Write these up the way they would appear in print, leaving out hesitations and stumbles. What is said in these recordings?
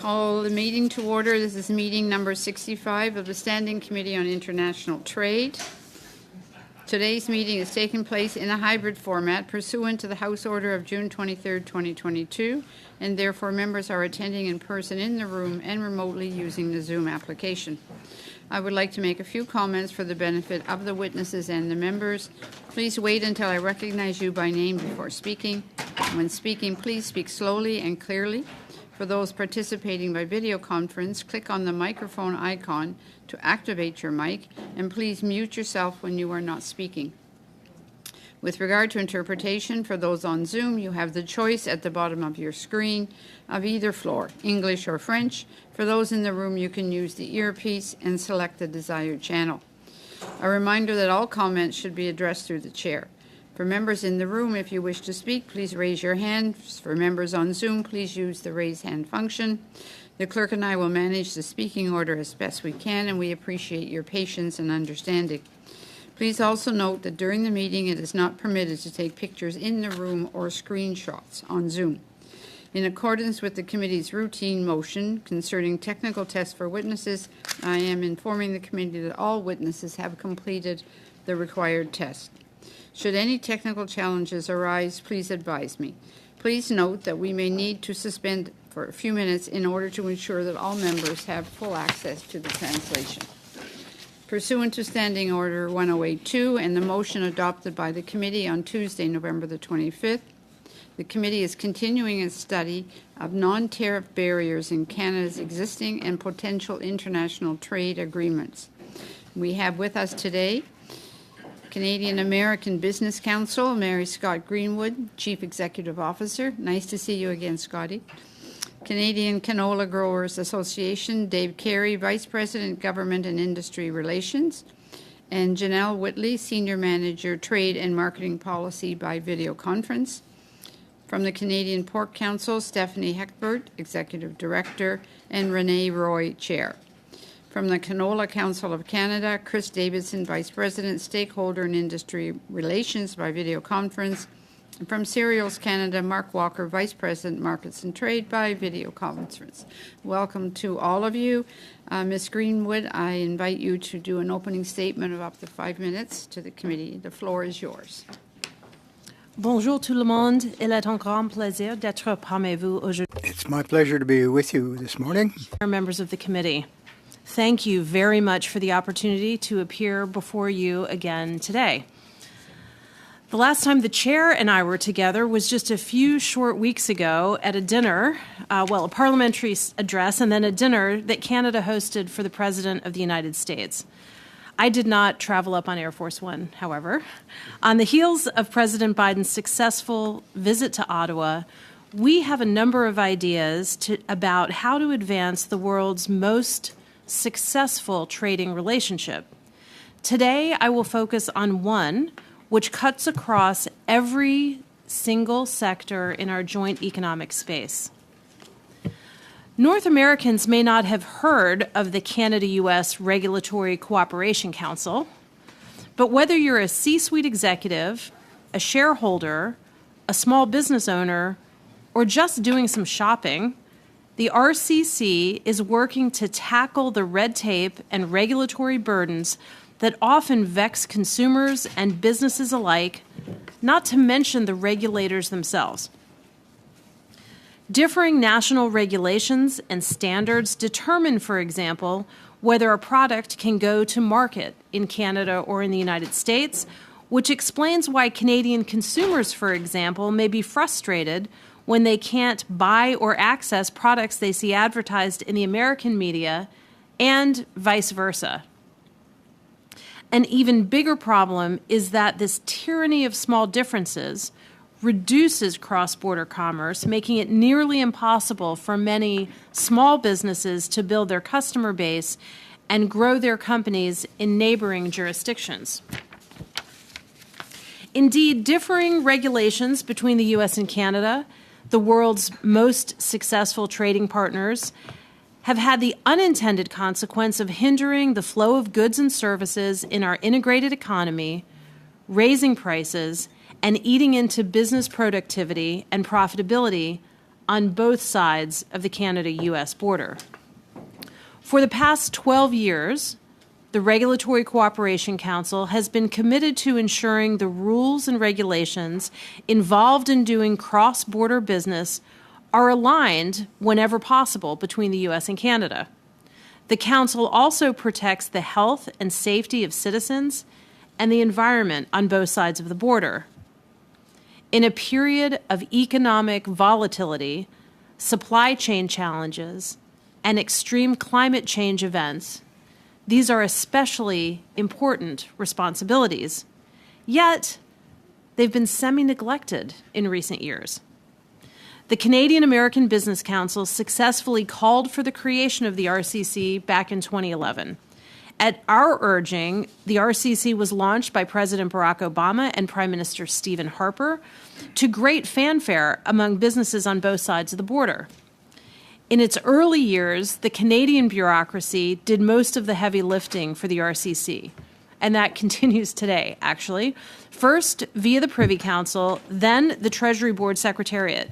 call the meeting to order. This is meeting number 65 of the Standing Committee on International Trade. Today's meeting is taking place in a hybrid format pursuant to the House Order of June 23, 2022, and therefore members are attending in person in the room and remotely using the Zoom application. I would like to make a few comments for the benefit of the witnesses and the members. Please wait until I recognize you by name before speaking. When speaking, please speak slowly and clearly. For those participating by video conference, click on the microphone icon to activate your mic, and please mute yourself when you are not speaking. With regard to interpretation, for those on Zoom, you have the choice at the bottom of your screen of either floor, English or French. For those in the room, you can use the earpiece and select the desired channel. A reminder that all comments should be addressed through the chair. For members in the room, if you wish to speak, please raise your hand. For members on Zoom, please use the raise hand function. The clerk and I will manage the speaking order as best we can, and we appreciate your patience and understanding. Please also note that during the meeting, it is not permitted to take pictures in the room or screenshots on Zoom. In accordance with the committee's routine motion concerning technical tests for witnesses, I am informing the committee that all witnesses have completed the required test. Should any technical challenges arise, please advise me. Please note that we may need to suspend for a few minutes in order to ensure that all members have full access to the translation. Pursuant to Standing Order 1082 and the motion adopted by the committee on Tuesday, November the 25th, the committee is continuing its study of non-tariff barriers in Canada's existing and potential international trade agreements. We have with us today Canadian American Business Council, Mary Scott Greenwood, Chief Executive Officer. Nice to see you again, Scotty. Canadian Canola Growers Association, Dave Carey, Vice President, Government and Industry Relations, and Janelle Whitley, Senior Manager, Trade and Marketing Policy by video conference. From the Canadian Pork Council, Stephanie Heckbert, Executive Director, and Renee Roy, Chair. From the Canola Council of Canada, Chris Davidson, Vice President, Stakeholder and Industry Relations by video conference. And from Cereals Canada, Mark Walker, Vice President, Markets and Trade by video conference. Welcome to all of you. Ms. Greenwood, I invite you to do an opening statement of up to 5 minutes to the committee. The floor is yours. Bonjour tout le monde. Il est un grand plaisir d'être parmi vous aujourd'hui. It's my pleasure to be with you this morning. Members of the committee, thank you very much for the opportunity to appear before you again today. The last time the chair and I were together was just a few short weeks ago at a dinner, a parliamentary address, and then a dinner that Canada hosted for the President of the United States. I did not travel up on Air Force One, however. On the heels of President Biden's successful visit to Ottawa, we have a number of ideas about how to advance the world's most successful trading relationship. Today, I will focus on one which cuts across every single sector in our joint economic space. North Americans may not have heard of the Canada-U.S. Regulatory Cooperation Council, but whether you're a C-suite executive, a shareholder, a small business owner, or just doing some shopping, the RCC is working to tackle the red tape and regulatory burdens that often vex consumers and businesses alike, not to mention the regulators themselves. Differing national regulations and standards determine, for example, whether a product can go to market in Canada or in the United States, which explains why Canadian consumers, for example, may be frustrated when they can't buy or access products they see advertised in the American media, and vice versa. An even bigger problem is that this tyranny of small differences reduces cross-border commerce, making it nearly impossible for many small businesses to build their customer base and grow their companies in neighboring jurisdictions. Indeed, differing regulations between the U.S. and Canada, the world's most successful trading partners, have had the unintended consequence of hindering the flow of goods and services in our integrated economy, raising prices, and eating into business productivity and profitability on both sides of the Canada-U.S. border. For the past 12 years, the Regulatory Cooperation Council has been committed to ensuring the rules and regulations involved in doing cross-border business are aligned whenever possible between the U.S. and Canada. The Council also protects the health and safety of citizens and the environment on both sides of the border. In a period of economic volatility, supply chain challenges, and extreme climate change events, these are especially important responsibilities. Yet, they've been semi-neglected in recent years. The Canadian American Business Council successfully called for the creation of the RCC back in 2011. At our urging, the RCC was launched by President Barack Obama and Prime Minister Stephen Harper to great fanfare among businesses on both sides of the border. In its early years, the Canadian bureaucracy did most of the heavy lifting for the RCC, and that continues today, actually. First, via the Privy Council, then the Treasury Board Secretariat.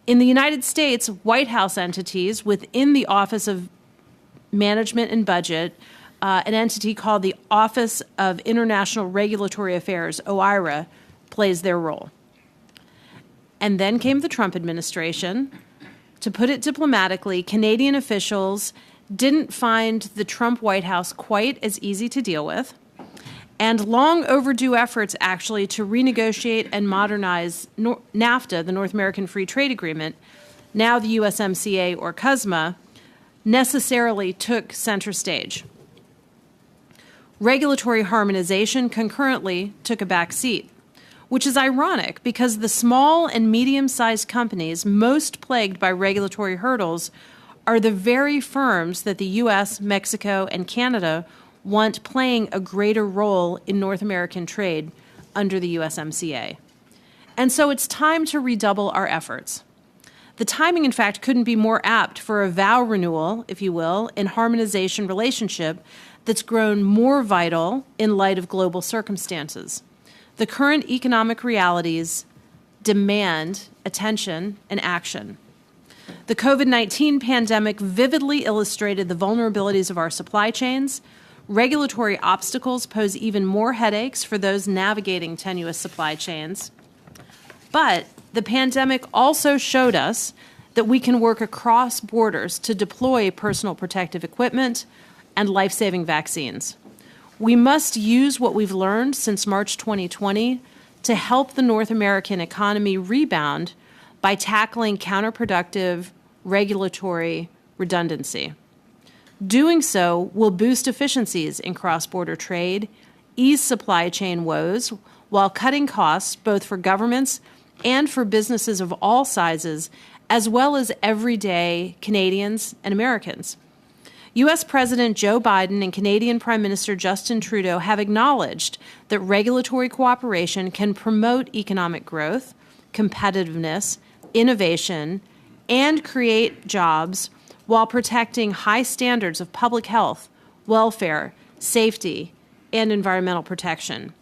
In the United States, White House entities within the Office of Management and Budget, an entity called the Office of International Regulatory Affairs, OIRA, plays their role. And then came the Trump administration. To put it diplomatically, Canadian officials didn't find the Trump White House quite as easy to deal with, and long overdue efforts actually to renegotiate and modernize NAFTA, the North American Free Trade Agreement, now the USMCA or CUSMA, necessarily took center stage. Regulatory harmonization concurrently took a back seat, which is ironic because the small and medium-sized companies most plagued by regulatory hurdles are the very firms that the U.S., Mexico, and Canada want playing a greater role in North American trade under the USMCA. And so it's time to redouble our efforts. The timing, in fact, couldn't be more apt for a vow renewal, if you will, in harmonization relationship that's grown more vital in light of global circumstances. The current economic realities demand attention and action. The COVID-19 pandemic vividly illustrated the vulnerabilities of our supply chains. Regulatory obstacles pose even more headaches for those navigating tenuous supply chains. But the pandemic also showed us that we can work across borders to deploy personal protective equipment and life-saving vaccines. We must use what we've learned since March 2020 to help the North American economy rebound by tackling counterproductive regulatory redundancy. Doing so will boost efficiencies in cross-border trade, ease supply chain woes, while cutting costs both for governments and for businesses of all sizes, as well as everyday Canadians and Americans. U.S. President Joe Biden and Canadian Prime Minister Justin Trudeau have acknowledged that regulatory cooperation can promote economic growth, competitiveness, innovation, and create jobs while protecting high standards of public health, welfare, safety, and environmental protection.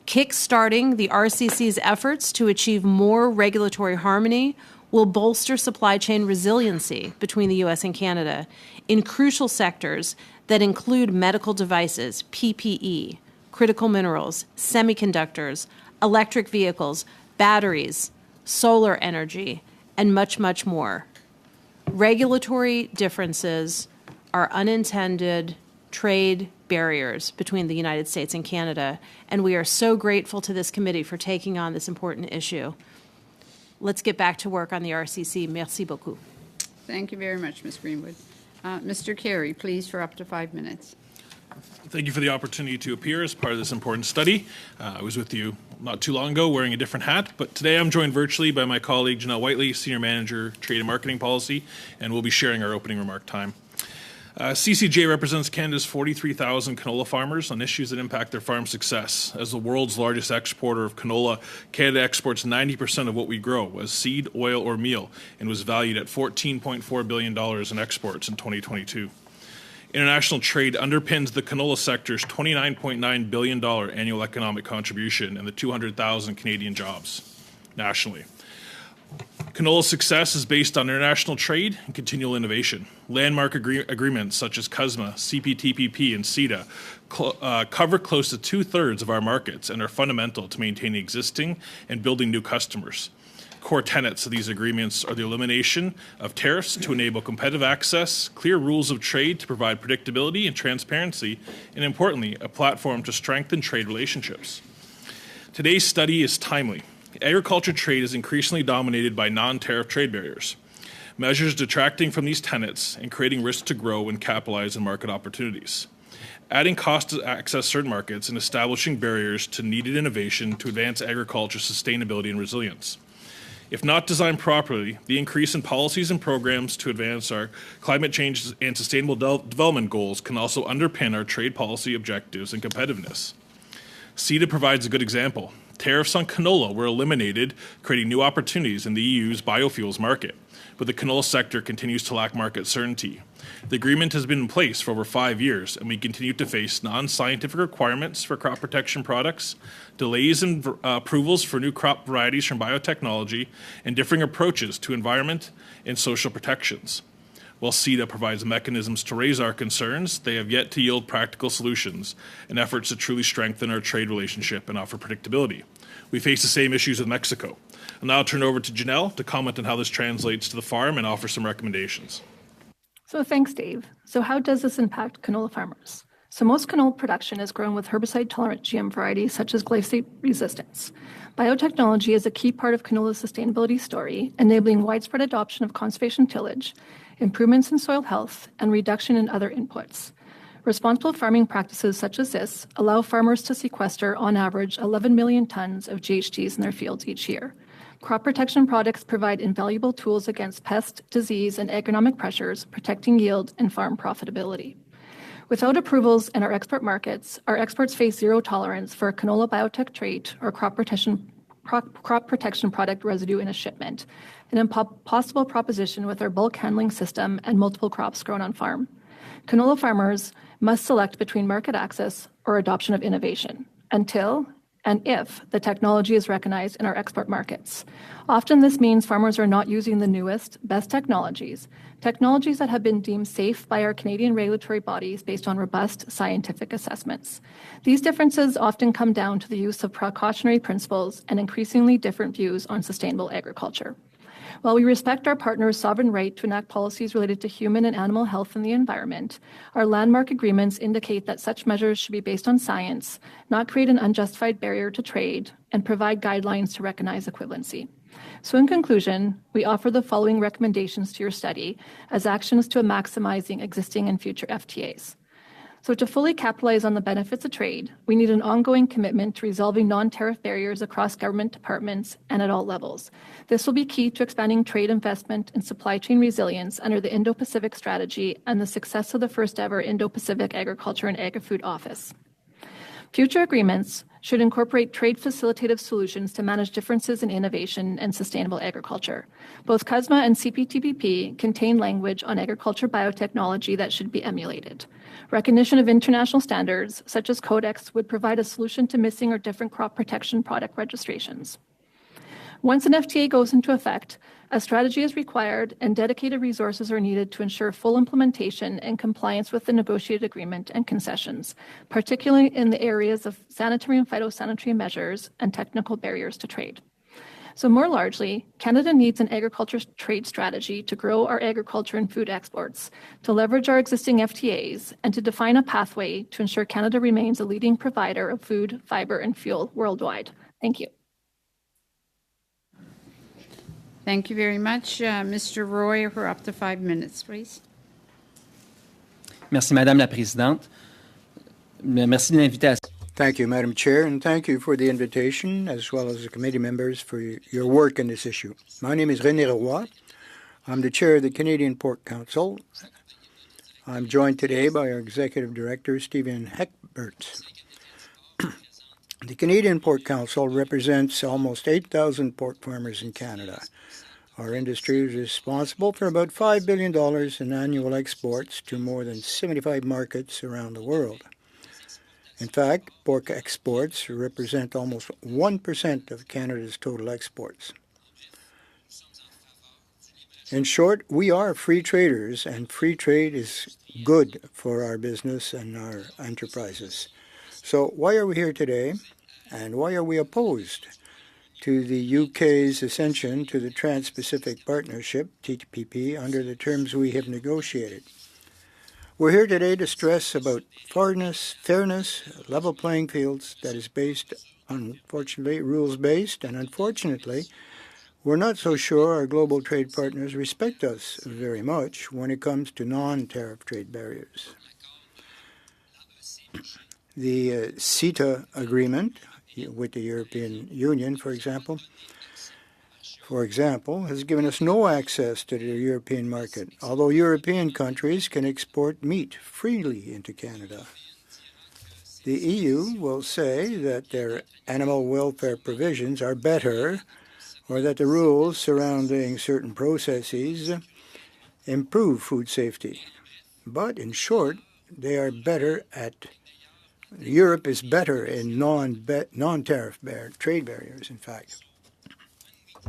Kickstarting the RCC's efforts to achieve more regulatory harmony will bolster supply chain resiliency between the U.S. and Canada in crucial sectors that include medical devices, PPE, critical minerals, semiconductors, electric vehicles, batteries, solar energy, and much, much more. Regulatory differences are unintended trade barriers between the United States and Canada, and we are so grateful to this committee for taking on this important issue. Let's get back to work on the RCC. Merci beaucoup. Thank you very much, Ms. Greenwood. Mr. Carey, please, for up to 5 minutes. Thank you for the opportunity to appear as part of this important study. I was with you not too long ago wearing a different hat, but today I'm joined virtually by my colleague Janelle Whiteley, Senior Manager, Trade and Marketing Policy, and we'll be sharing our opening remark time. CCJ represents Canada's 43,000 canola farmers on issues that impact their farm success. As the world's largest exporter of canola, Canada exports 90% of what we grow as seed, oil, or meal, and was valued at $14.4 billion in exports in 2022. International trade underpins the canola sector's $29.9 billion annual economic contribution and the 200,000 Canadian jobs nationally. Canola's success is based on international trade and continual innovation. Landmark agreements such as CUSMA, CPTPP, and CETA cover close to two-thirds of our markets and are fundamental to maintaining existing and building new customers. Core tenets of these agreements are the elimination of tariffs to enable competitive access, clear rules of trade to provide predictability and transparency, and importantly, a platform to strengthen trade relationships. Today's study is timely. Agriculture trade is increasingly dominated by non-tariff trade barriers. Measures detracting from these tenets and creating risks to grow and capitalize on market opportunities. Adding costs to access certain markets and establishing barriers to needed innovation to advance agriculture sustainability and resilience. If not designed properly, the increase in policies and programs to advance our climate change and sustainable development goals can also underpin our trade policy objectives and competitiveness. CETA provides a good example. Tariffs on canola were eliminated, creating new opportunities in the EU's biofuels market, but the canola sector continues to lack market certainty. The agreement has been in place for over 5 years, and we continue to face non-scientific requirements for crop protection products, delays in approvals for new crop varieties from biotechnology, and differing approaches to environment and social protections. While CETA provides mechanisms to raise our concerns, they have yet to yield practical solutions in efforts to truly strengthen our trade relationship and offer predictability. We face the same issues with Mexico. I'll now turn over to Janelle to comment on how this translates to the farm and offer some recommendations. So thanks, Dave. So how does this impact canola farmers? So most canola production is grown with herbicide-tolerant GM varieties such as glyphosate resistance. Biotechnology is a key part of canola's sustainability story, enabling widespread adoption of conservation tillage, improvements in soil health, and reduction in other inputs. Responsible farming practices such as this allow farmers to sequester, on average, 11 million tons of GHGs in their fields each year. Crop protection products provide invaluable tools against pest, disease, and agronomic pressures, protecting yield and farm profitability. Without approvals in our export markets, our exports face zero tolerance for a canola biotech trait or crop protection product residue in a shipment, an impossible proposition with our bulk handling system and multiple crops grown on farm. Canola farmers must select between market access or adoption of innovation until and if the technology is recognized in our export markets. Often this means farmers are not using the newest, best technologies that have been deemed safe by our Canadian regulatory bodies based on robust scientific assessments. These differences often come down to the use of precautionary principles and increasingly different views on sustainable agriculture. While we respect our partners' sovereign right to enact policies related to human and animal health and the environment, our landmark agreements indicate that such measures should be based on science, not create an unjustified barrier to trade, and provide guidelines to recognize equivalency. So in conclusion, we offer the following recommendations to your study as actions to maximizing existing and future FTAs. So to fully capitalize on the benefits of trade, we need an ongoing commitment to resolving non-tariff barriers across government departments and at all levels. This will be key to expanding trade investment and supply chain resilience under the Indo-Pacific Strategy and the success of the first ever Indo-Pacific Agriculture and Agri-Food Office. Future agreements should incorporate trade facilitative solutions to manage differences in innovation and sustainable agriculture. Both CUSMA and CPTPP contain language on agriculture biotechnology that should be emulated. Recognition of international standards, such as Codex, would provide a solution to missing or different crop protection product registrations. Once an FTA goes into effect, a strategy is required and dedicated resources are needed to ensure full implementation and compliance with the negotiated agreement and concessions, particularly in the areas of sanitary and phytosanitary measures and technical barriers to trade. So more largely, Canada needs an agriculture trade strategy to grow our agriculture and food exports, to leverage our existing FTAs, and to define a pathway to ensure Canada remains a leading provider of food, fiber, and fuel worldwide. Thank you. Thank you very much. Mr. Roy, for up to 5 minutes, please. Merci, Madame la Présidente. Merci de l'invitation. Thank you, Madam Chair, and thank you for the invitation, as well as the committee members for your work in this issue. My name is René Roy. I'm the chair of the Canadian Pork Council. I'm joined today by our Executive Director, Stephen Heckbert. The Canadian Pork Council represents almost 8,000 pork farmers in Canada. Our industry is responsible for about $5 billion in annual exports to more than 75 markets around the world. In fact, pork exports represent almost 1% of Canada's total exports. In short, we are free traders, and free trade is good for our business and our enterprises. So why are we here today, and why are we opposed to the UK's accession to the Trans-Pacific Partnership, TPP, under the terms we have negotiated? We're here today to stress about fairness, level playing fields that is based, unfortunately, rules-based, and unfortunately, we're not so sure our global trade partners respect us very much when it comes to non-tariff trade barriers. The CETA agreement with the European Union, for example, has given us no access to the European market, although European countries can export meat freely into Canada. The EU will say that their animal welfare provisions are better, or that the rules surrounding certain processes improve food safety. But in short, they are better at Europe is better in non-tariff trade barriers, in fact.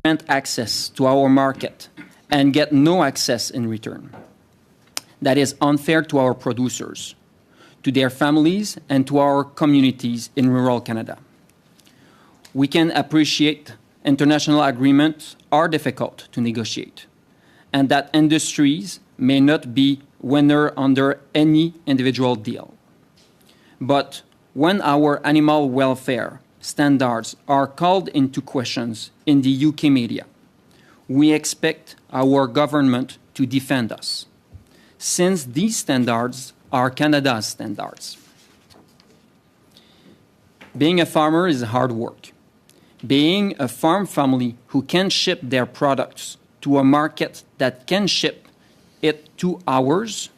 Grant access to our market and get no access in return. That is unfair to our producers, to their families, and to our communities in rural Canada. We can appreciate international agreements are difficult to negotiate, and that industries may not be winner under any individual deal. But when our animal welfare standards are called into questions in the UK media, we expect our government to defend us, since these standards are Canada's standards. Being a farmer is hard work. Being a farm family who can ship their products to a market that can ship it to ours,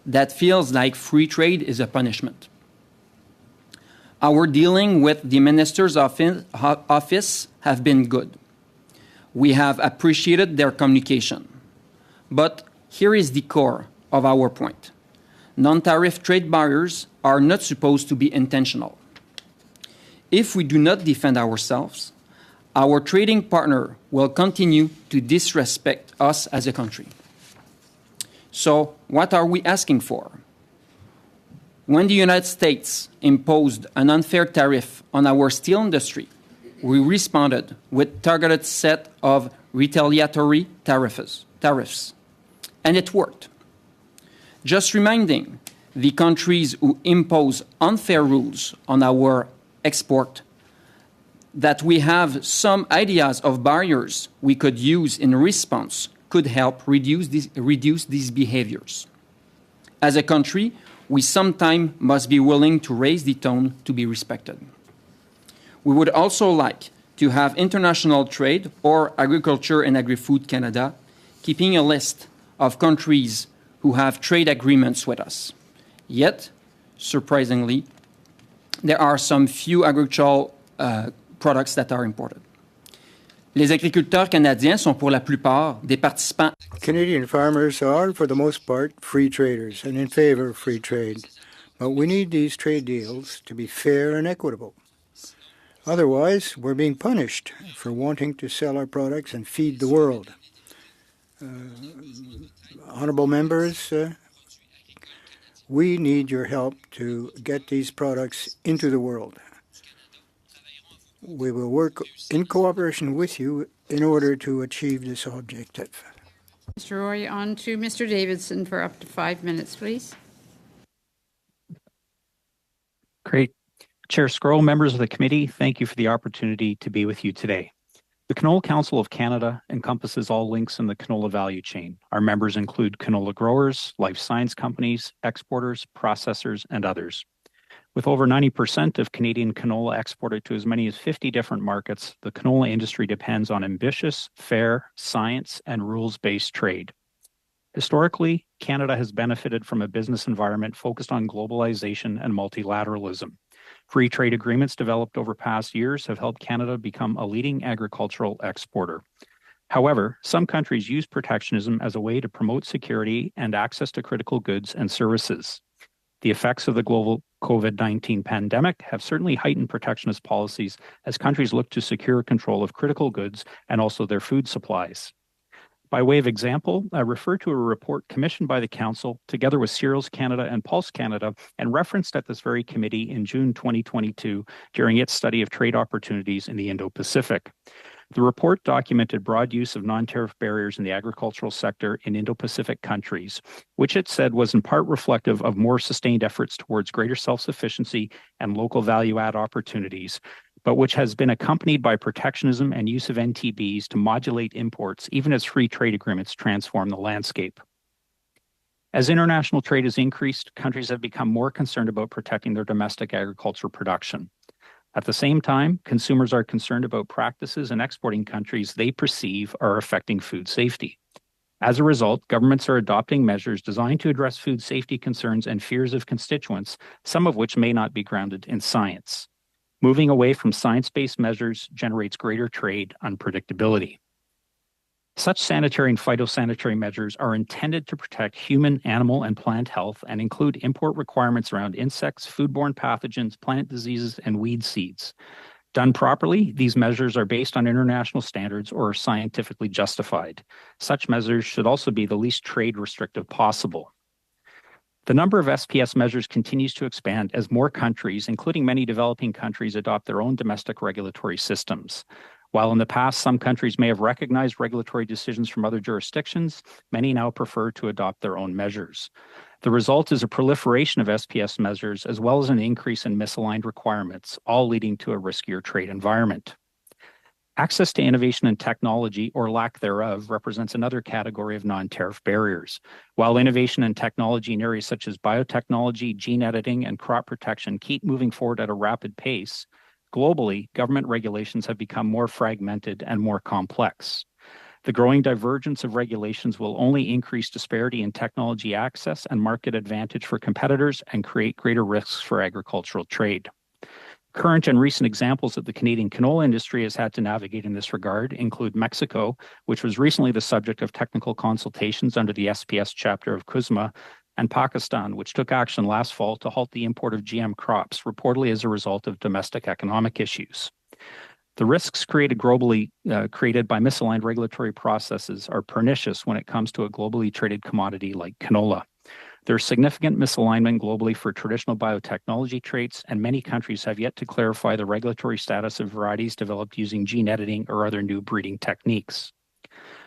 that feels like free trade is a punishment. Our dealing with the Minister's office have been good. We have appreciated their communication. But here is the core of our point. Non-tariff trade barriers are not supposed to be intentional. If we do not defend ourselves, our trading partner will continue to disrespect us as a country. So, what are we asking for? When the United States imposed an unfair tariff on our steel industry, we responded with a targeted set of retaliatory tariffs, and it worked. Just reminding the countries who impose unfair rules on our export that we have some ideas of barriers we could use in response could help reduce these behaviors. As a country, we sometimes must be willing to raise the tone to be respected. We would also like to have international trade or Agriculture and Agri-Food Canada keeping a list of countries who have trade agreements with us. Yet, surprisingly, there are some few agricultural products that are imported. Les agriculteurs canadiens sont pour la plupart des participants. Canadian farmers are, for the most part, free traders and in favor of free trade. But we need these trade deals to be fair and equitable. Otherwise, we're being punished for wanting to sell our products and feed the world. Honourable members, we need your help to get these products into the world. We will work in cooperation with you in order to achieve this objective. Mr. Roy, on to Mr. Davidson for up to 5 minutes, please. Great. Chair Scurll, members of the committee, thank you for the opportunity to be with you today. The Canola Council of Canada encompasses all links in the canola value chain. Our members include canola growers, life science companies, exporters, processors, and others. With over 90% of Canadian canola exported to as many as 50 different markets, the canola industry depends on ambitious, fair, science, and rules-based trade. Historically, Canada has benefited from a business environment focused on globalization and multilateralism. Free trade agreements developed over past years have helped Canada become a leading agricultural exporter. However, some countries use protectionism as a way to promote security and access to critical goods and services. The effects of the global COVID-19 pandemic have certainly heightened protectionist policies as countries look to secure control of critical goods and also their food supplies. By way of example, I refer to a report commissioned by the Council together with Cereals Canada and Pulse Canada and referenced at this very committee in June 2022 during its study of trade opportunities in the Indo-Pacific. The report documented broad use of non-tariff barriers in the agricultural sector in Indo-Pacific countries, which it said was in part reflective of more sustained efforts towards greater self-sufficiency and local value-add opportunities, but which has been accompanied by protectionism and use of NTBs to modulate imports, even as free trade agreements transform the landscape. As international trade has increased, countries have become more concerned about protecting their domestic agriculture production. At the same time, consumers are concerned about practices in exporting countries they perceive are affecting food safety. As a result, governments are adopting measures designed to address food safety concerns and fears of constituents, some of which may not be grounded in science. Moving away from science-based measures generates greater trade unpredictability. Such sanitary and phytosanitary measures are intended to protect human, animal, and plant health and include import requirements around insects, foodborne pathogens, plant diseases, and weed seeds. Done properly, these measures are based on international standards or are scientifically justified. Such measures should also be the least trade restrictive possible. The number of SPS measures continues to expand as more countries, including many developing countries, adopt their own domestic regulatory systems. While in the past some countries may have recognized regulatory decisions from other jurisdictions, many now prefer to adopt their own measures. The result is a proliferation of SPS measures as well as an increase in misaligned requirements, all leading to a riskier trade environment. Access to innovation and technology, or lack thereof, represents another category of non-tariff barriers. While innovation and technology in areas such as biotechnology, gene editing, and crop protection keep moving forward at a rapid pace, globally, government regulations have become more fragmented and more complex. The growing divergence of regulations will only increase disparity in technology access and market advantage for competitors and create greater risks for agricultural trade. Current and recent examples that the Canadian canola industry has had to navigate in this regard include Mexico, which was recently the subject of technical consultations under the SPS chapter of CUSMA, and Pakistan, which took action last fall to halt the import of GM crops, reportedly as a result of domestic economic issues. The risks created by misaligned regulatory processes are pernicious when it comes to a globally traded commodity like canola. There's significant misalignment globally for traditional biotechnology traits, and many countries have yet to clarify the regulatory status of varieties developed using gene editing or other new breeding techniques.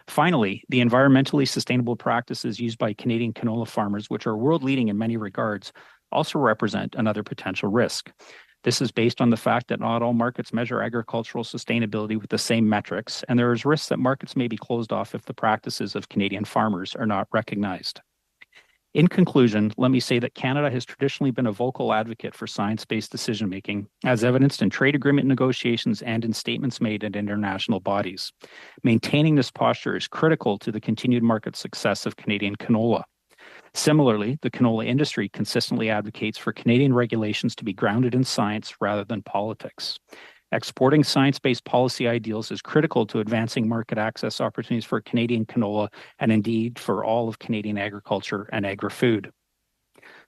Finally, the environmentally sustainable practices used by Canadian canola farmers, which are world-leading in many regards, also represent another potential risk. This is based on the fact that not all markets measure agricultural sustainability with the same metrics, and there is risk that markets may be closed off if the practices of Canadian farmers are not recognized. In conclusion, let me say that Canada has traditionally been a vocal advocate for science-based decision-making, as evidenced in trade agreement negotiations and in statements made at international bodies. Maintaining this posture is critical to the continued market success of Canadian canola. Similarly, the canola industry consistently advocates for Canadian regulations to be grounded in science rather than politics. Exporting science-based policy ideals is critical to advancing market access opportunities for Canadian canola and indeed for all of Canadian agriculture and agri-food.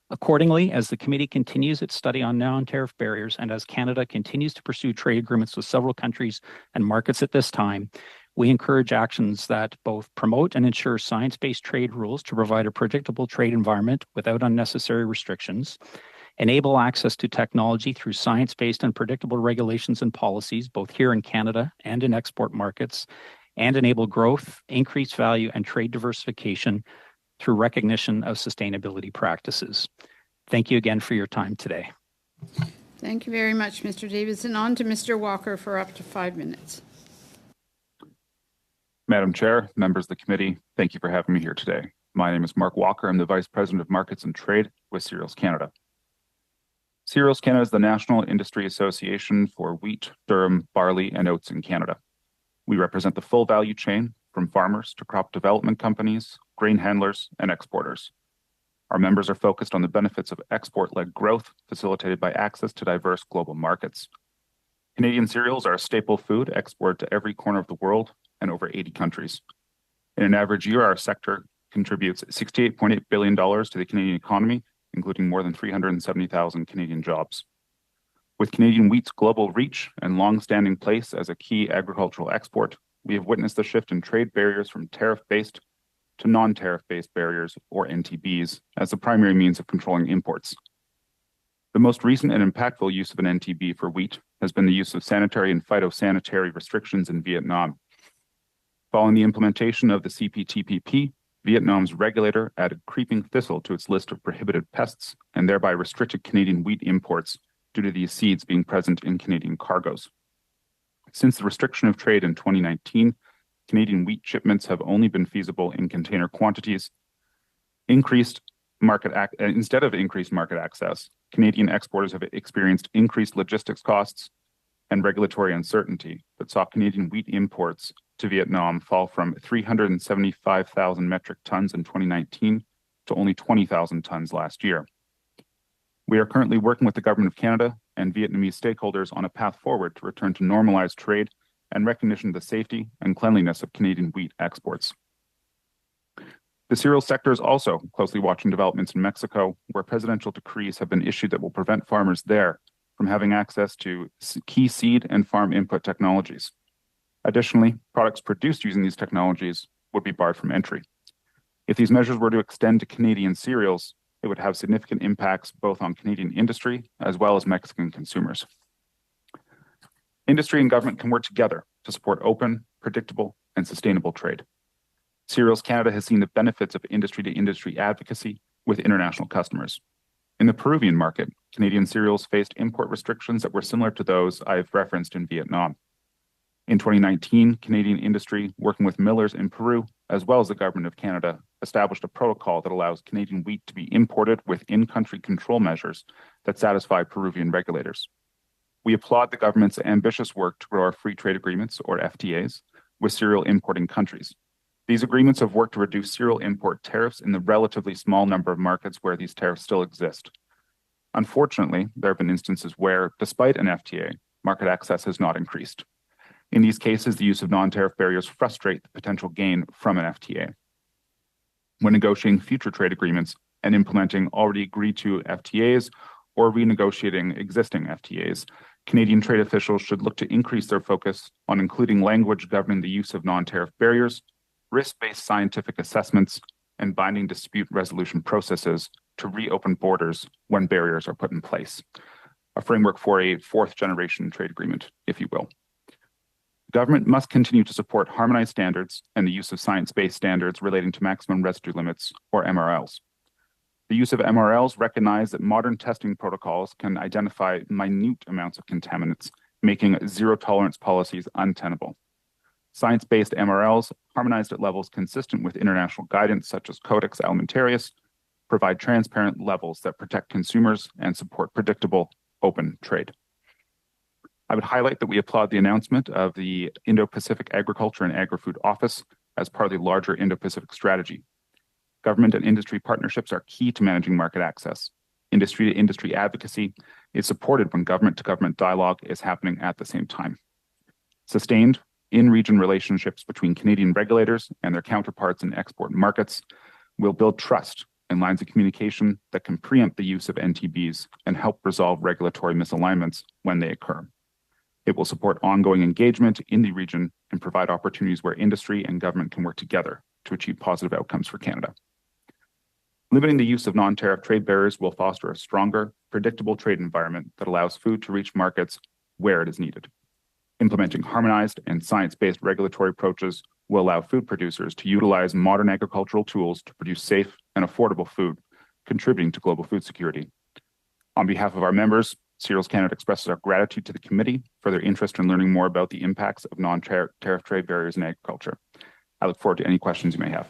Accordingly, as the committee continues its study on non-tariff barriers and as Canada continues to pursue trade agreements with several countries and markets at this time, we encourage actions that both promote and ensure science-based trade rules to provide a predictable trade environment without unnecessary restrictions, enable access to technology through science-based and predictable regulations and policies, both here in Canada and in export markets, and enable growth, increased value, and trade diversification through recognition of sustainability practices. Thank you again for your time today. Thank you very much, Mr. Davidson. On to Mr. Walker for up to 5 minutes. Madam Chair, members of the committee, thank you for having me here today. My name is Mark Walker. I'm the Vice President of Markets and Trade with Cereals Canada. Cereals Canada is the national industry association for wheat, durum, barley, and oats in Canada. We represent the full value chain from farmers to crop development companies, grain handlers, and exporters. Our members are focused on the benefits of export-led growth facilitated by access to diverse global markets. Canadian cereals are a staple food exported to every corner of the world and over 80 countries. In an average year, our sector contributes $68.8 billion to the Canadian economy, including more than 370,000 Canadian jobs. With Canadian wheat's global reach and long-standing place as a key agricultural export, we have witnessed the shift in trade barriers from tariff-based to non-tariff-based barriers, or NTBs, as the primary means of controlling imports. The most recent and impactful use of an NTB for wheat has been the use of sanitary and phytosanitary restrictions in Vietnam. Following the implementation of the CPTPP, Vietnam's regulator added creeping thistle to its list of prohibited pests and thereby restricted Canadian wheat imports due to these seeds being present in Canadian cargoes. Since the restriction of trade in 2019, Canadian wheat shipments have only been feasible in container quantities. Instead of increased market access, Canadian exporters have experienced increased logistics costs and regulatory uncertainty that saw Canadian wheat imports to Vietnam fall from 375,000 metric tons in 2019 to only 20,000 tons last year. We are currently working with the Government of Canada and Vietnamese stakeholders on a path forward to return to normalized trade and recognition of the safety and cleanliness of Canadian wheat exports. The cereal sector is also closely watching developments in Mexico, where presidential decrees have been issued that will prevent farmers there from having access to key seed and farm input technologies. Additionally, products produced using these technologies would be barred from entry. If these measures were to extend to Canadian cereals, it would have significant impacts both on Canadian industry as well as Mexican consumers. Industry and government can work together to support open, predictable, and sustainable trade. Cereals Canada has seen the benefits of industry-to-industry advocacy with international customers. In the Peruvian market, Canadian cereals faced import restrictions that were similar to those I've referenced in Vietnam. In 2019, Canadian industry, working with millers in Peru, as well as the Government of Canada, established a protocol that allows Canadian wheat to be imported with in-country control measures that satisfy Peruvian regulators. We applaud the government's ambitious work to grow our free trade agreements, or FTAs, with cereal importing countries. These agreements have worked to reduce cereal import tariffs in the relatively small number of markets where these tariffs still exist. Unfortunately, there have been instances where, despite an FTA, market access has not increased. In these cases, the use of non-tariff barriers frustrate the potential gain from an FTA. When negotiating future trade agreements and implementing already agreed to FTAs or renegotiating existing FTAs, Canadian trade officials should look to increase their focus on including language governing the use of non-tariff barriers, risk-based scientific assessments, and binding dispute resolution processes to reopen borders when barriers are put in place. A framework for a fourth-generation trade agreement, if you will. Government must continue to support harmonized standards and the use of science-based standards relating to maximum residue limits, or MRLs. The use of MRLs recognize that modern testing protocols can identify minute amounts of contaminants, making zero-tolerance policies untenable. Science-based MRLs, harmonized at levels consistent with international guidance such as Codex Alimentarius, provide transparent levels that protect consumers and support predictable, open trade. I would highlight that we applaud the announcement of the Indo-Pacific Agriculture and Agri-Food Office as part of the larger Indo-Pacific strategy. Government and industry partnerships are key to managing market access. Industry-to-industry advocacy is supported when government-to-government dialogue is happening at the same time. Sustained in-region relationships between Canadian regulators and their counterparts in export markets will build trust and lines of communication that can preempt the use of NTBs and help resolve regulatory misalignments when they occur. It will support ongoing engagement in the region and provide opportunities where industry and government can work together to achieve positive outcomes for Canada. Limiting the use of non-tariff trade barriers will foster a stronger, predictable trade environment that allows food to reach markets where it is needed. Implementing harmonized and science-based regulatory approaches will allow food producers to utilize modern agricultural tools to produce safe and affordable food, contributing to global food security. On behalf of our members, Cereals Canada expresses our gratitude to the committee for their interest in learning more about the impacts of non-tariff trade barriers in agriculture. I look forward to any questions you may have.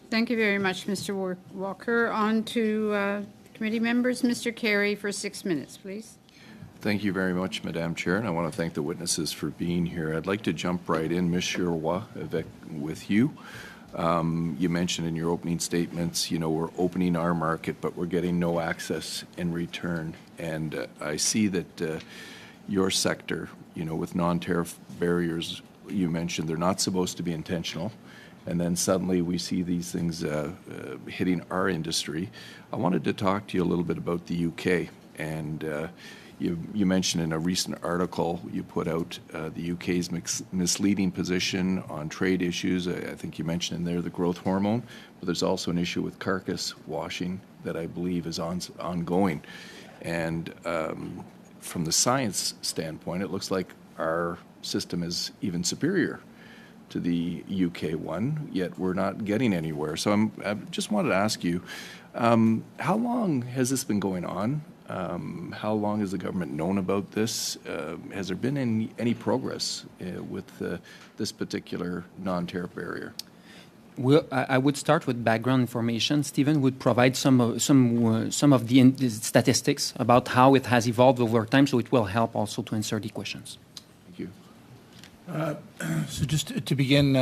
Thank you very much, Mr. Walker. On to committee members. Mr. Carey for 6 minutes, please. Thank you very much, Madam Chair, and I want to thank the witnesses for being here. I'd like to jump right in, Monsieur Roy, with you. You mentioned in your opening statements, we're opening our market, but we're getting no access in return. And I see that your sector, with non-tariff barriers, you mentioned they're not supposed to be intentional. And then suddenly we see these things hitting our industry. I wanted to talk to you a little bit about the UK. And You mentioned in a recent article you put out the UK's misleading position on trade issues. I think you mentioned in there the growth hormone, but there's also an issue with carcass washing that I believe is ongoing. And from the science standpoint, it looks like our system is even superior to the UK one, yet we're not getting anywhere. So I just wanted to ask you, how long has this been going on? How long has the government known about this? Has there been any progress with this particular non-tariff barrier? Well, I would start with background information. Stephen would provide some of the statistics about how it has evolved over time, so it will help also to answer the questions. Thank you. So just to begin,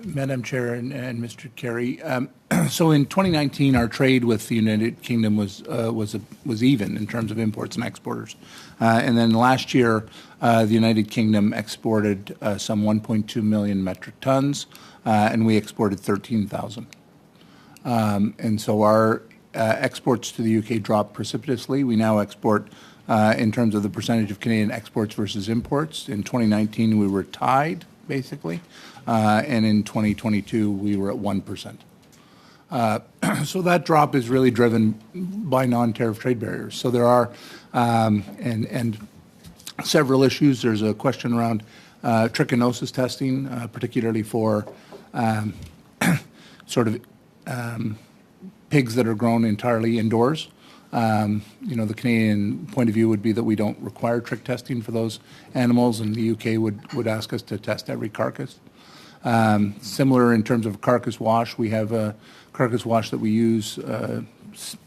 Madam Chair and Mr. Carey, so in 2019, our trade with the United Kingdom was even in terms of imports and exporters, and then last year, the United Kingdom exported some 1.2 million metric tons, and we exported 13,000. And so our exports to the UK dropped precipitously. We now export, in terms of the percentage of Canadian exports versus imports. In 2019, we were tied, basically, and in 2022, we were at 1%. So that drop is really driven by non-tariff trade barriers. So there are and several issues. There's a question around trichinosis testing, particularly for sort of pigs that are grown entirely indoors. The Canadian point of view would be that we don't require trick testing for those animals, and the UK would ask us to test every carcass. Similar in terms of carcass wash, we have a carcass wash that we use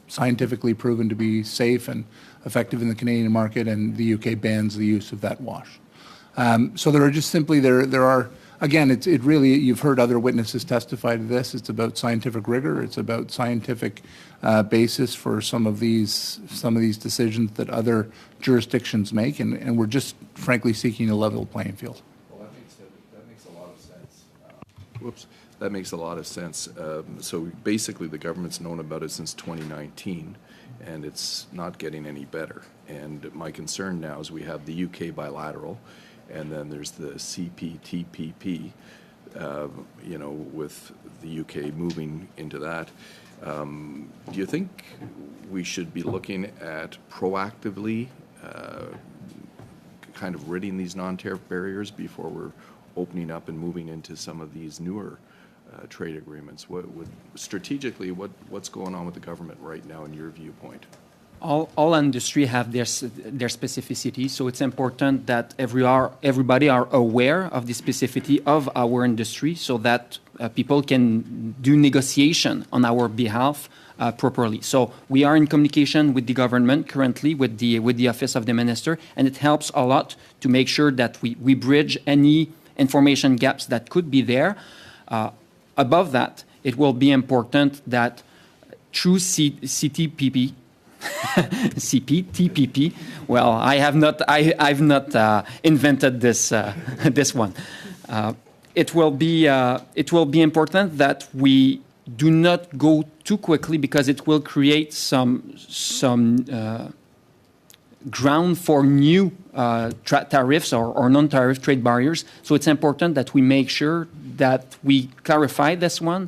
scientifically proven to be safe and effective in the Canadian market, and the UK bans the use of that wash. So there are just simply, there are, again, it really, you've heard other witnesses testify to this. It's about scientific rigor. It's about scientific basis for some of these decisions that other jurisdictions make, and we're just frankly seeking a level playing field. Well, that makes a lot of sense. That makes a lot of sense. So basically, the government's known about it since 2019, and it's not getting any better. And my concern now is we have the UK bilateral, and then there's the CPTPP, with the UK moving into that. Do you think we should be looking at proactively kind of ridding these non-tariff barriers before we're opening up and moving into some of these newer trade agreements? Strategically, what's going on with the government right now in your viewpoint? All industry have their specificity, so it's important that everybody are aware of the specificity of our industry, so that people can do negotiation on our behalf properly. So we are in communication with the government currently, with the Office of the Minister, and it helps a lot to make sure that we bridge any information gaps that could be there. Above that, it will be important that through CTPP, CPTPP. Well, I've not invented this this one. It will be important that we do not go too quickly, because it will create some ground for new tariffs or non-tariff trade barriers. So it's important that we make sure that we clarify this one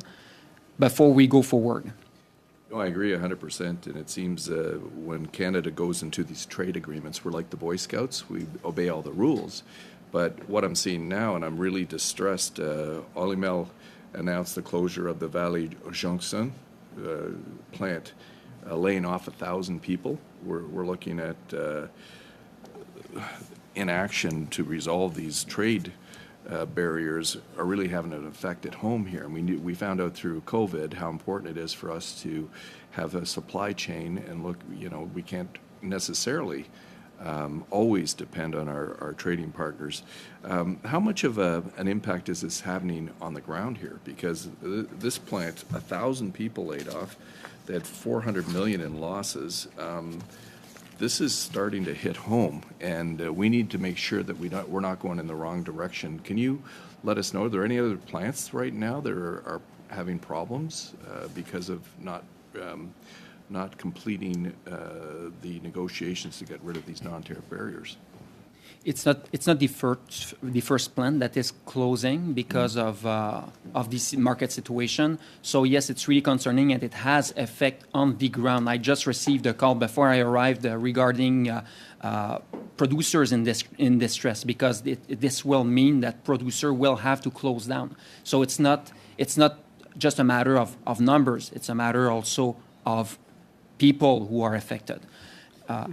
before we go forward. No, I agree 100%, and it seems when Canada goes into these trade agreements, we're like the Boy Scouts. We obey all the rules. But what I'm seeing now, and I'm really distressed, Olymel announced the closure of the Valley Junction plant, laying off 1,000 people. We're looking at inaction to resolve these trade barriers are really having an effect at home here. And we found out through COVID how important it is for us to have a supply chain, and look, we can't necessarily always depend on our trading partners. How much of an impact is this having on the ground here? Because this plant, 1,000 people laid off, they had $400 million in losses. This is starting to hit home, and we need to make sure that we're not going in the wrong direction. Can you let us know, are there any other plants right now that are having problems because of not not completing the negotiations to get rid of these non-tariff barriers? It's not the first plant that is closing because of this market situation. So yes, it's really concerning and it has effect on the ground. I just received a call before I arrived regarding producers in distress, because this will mean that producer will have to close down. So it's not just a matter of numbers. It's a matter also of people who are affected.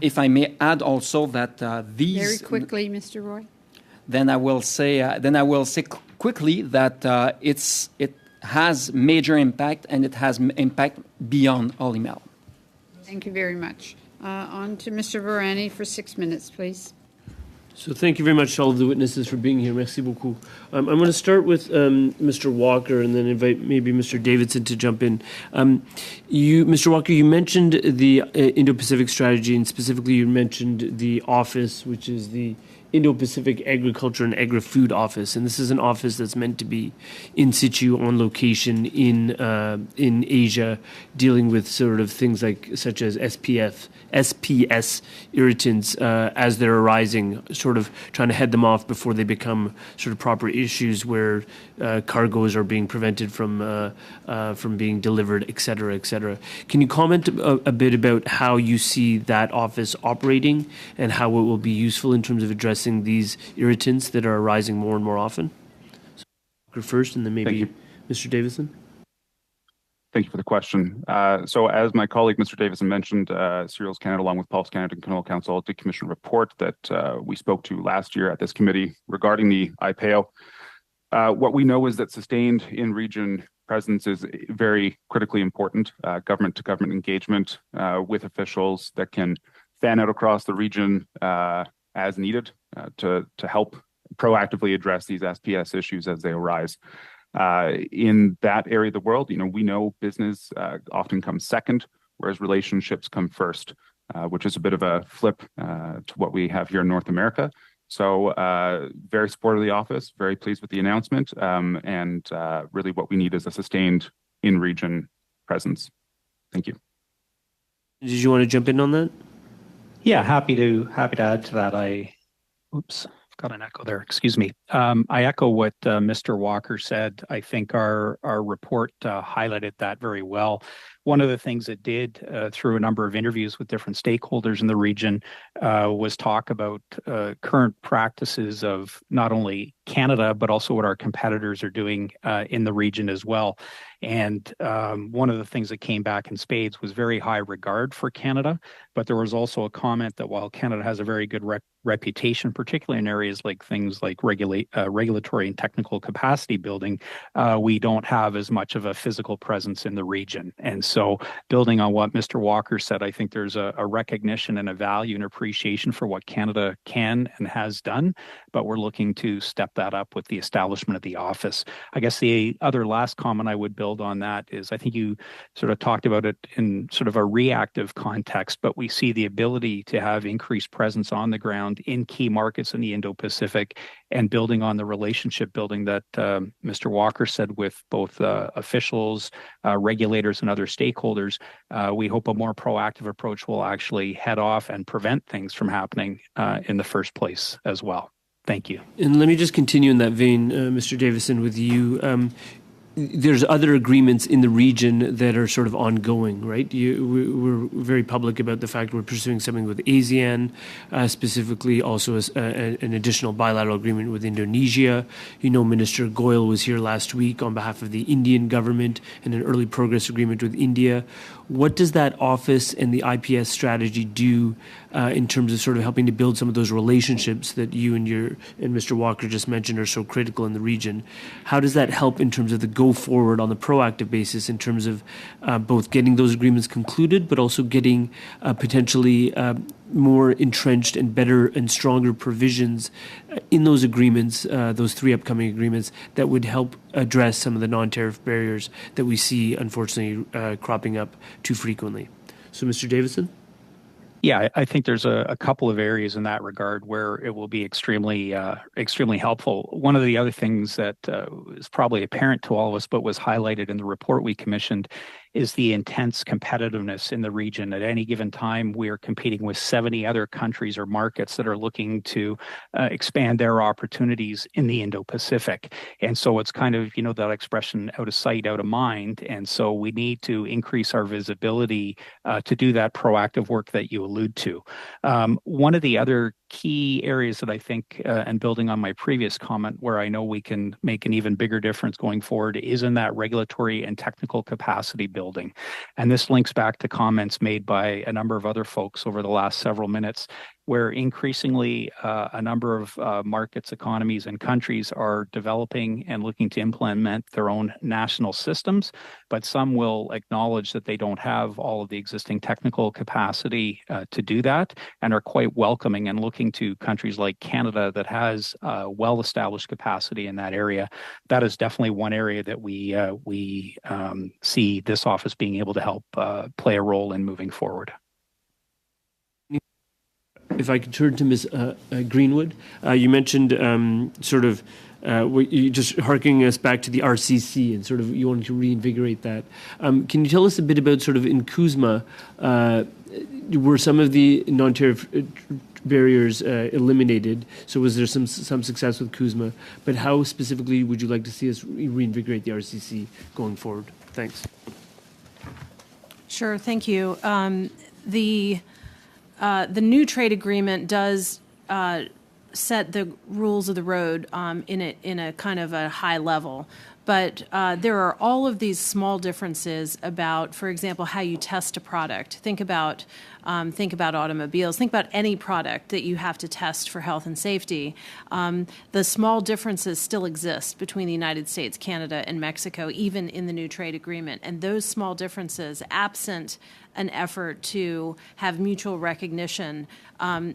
If I may add also that these Very quickly, Mr. Roy. Then I will say quickly that it has major impact, and it has impact beyond Olymel. Thank you very much. On to Mr. Varani for 6 minutes, please. So thank you very much to all of the witnesses for being here. Merci beaucoup. I'm going to start with Mr. Walker and then invite maybe Mr. Davidson to jump in. Mr. Walker, you mentioned the Indo-Pacific strategy, and specifically you mentioned the office, which is the Indo-Pacific Agriculture and Agri-Food Office, and this is an office that's meant to be in situ, on location in Asia, dealing with sort of things such as SPS irritants as they're arising, sort of trying to head them off before they become sort of proper issues where cargoes are being prevented from being delivered, et cetera, et cetera. Can you comment a bit about how you see that office operating and how it will be useful in terms of addressing these irritants that are arising more and more often? So first, and then maybe Mr. Davison. Thank you for the question. So as my colleague, Mr. Davison, mentioned, Cereals Canada, along with Pulse Canada and Canola Council, did commission a report that we spoke to last year at this committee regarding the IPAO. What we know is that sustained in-region presence is very critically important, government-to-government engagement with officials that can fan out across the region as needed to help proactively address these SPS issues as they arise. In that area of the world, we know business often comes second, whereas relationships come first, which is a bit of a flip to what we have here in North America. So very supportive of the office, very pleased with the announcement, and really what we need is a sustained in-region presence. Thank you. Did you want to jump in on that? Yeah, happy to add to that. Got an echo there. Excuse me. I echo what Mr. Walker said. I think our report highlighted that very well. One of the things it did through a number of interviews with different stakeholders in the region was talk about current practices of not only Canada, but also what our competitors are doing in the region as well. And one of the things that came back in spades was very high regard for Canada, but there was also a comment that while Canada has a very good reputation, particularly in areas like things like regulatory and technical capacity building, we don't have as much of a physical presence in the region. And so building on what Mr. Walker said, I think there's a recognition and a value and appreciation for what Canada can and has done, but we're looking to step that up with the establishment of the office. I guess the other last comment I would build on that is I think you sort of talked about it in sort of a reactive context, but we see the ability to have increased presence on the ground in key markets in the Indo-Pacific and building on the relationship building that Mr. Walker said with both officials, regulators, and other stakeholders. We hope a more proactive approach will actually head off and prevent things from happening in the first place as well. Thank you. And let me just continue in that vein, Mr. Davison, with you. There's other agreements in the region that are sort of ongoing, right? We're very public about the fact we're pursuing something with ASEAN, specifically also an additional bilateral agreement with Indonesia. Minister Goyal was here last week on behalf of the Indian government and an early progress agreement with India. What does that office and the IPS strategy do in terms of sort of helping to build some of those relationships that you and Mr. Walker just mentioned are so critical in the region? How does that help in terms of the go forward on the proactive basis in terms of both getting those agreements concluded, but also getting potentially more entrenched and better and stronger provisions in those agreements, those three upcoming agreements, that would help address some of the non-tariff barriers that we see, unfortunately, cropping up too frequently? So, Mr. Davison? Yeah, I think there's a couple of areas in that regard where it will be extremely helpful. One of the other things that is probably apparent to all of us, but was highlighted in the report we commissioned, is the intense competitiveness in the region. At any given time, we are competing with 70 other countries or markets that are looking to expand their opportunities in the Indo-Pacific. And so it's kind of, that expression, out of sight, out of mind. And so we need to increase our visibility to do that proactive work that you allude to. One of the other key areas that I think, and building on my previous comment, where I know we can make an even bigger difference going forward, is in that regulatory and technical capacity building. And this links back to comments made by a number of other folks over the last several minutes, where increasingly a number of markets, economies, and countries are developing and looking to implement their own national systems, but some will acknowledge that they don't have all of the existing technical capacity to do that, and are quite welcoming and looking to countries like Canada that has well-established capacity in that area. That is definitely one area that we see this office being able to help play a role in moving forward. If I could turn to Ms. Greenwood, you mentioned you just harking us back to the RCC and sort of you wanted to reinvigorate that. Can you tell us a bit about sort of in CUSMA, were some of the non-tariff barriers eliminated? So was there some success with CUSMA? But how specifically would you like to see us reinvigorate the RCC going forward? Thanks. Sure, thank you. The new trade agreement does set the rules of the road in a kind of a high level. But there are all of these small differences about, for example, how you test a product. Think about automobiles. Think about any product that you have to test for health and safety. The small differences still exist between the United States, Canada, and Mexico, even in the new trade agreement. And those small differences, absent an effort to have mutual recognition,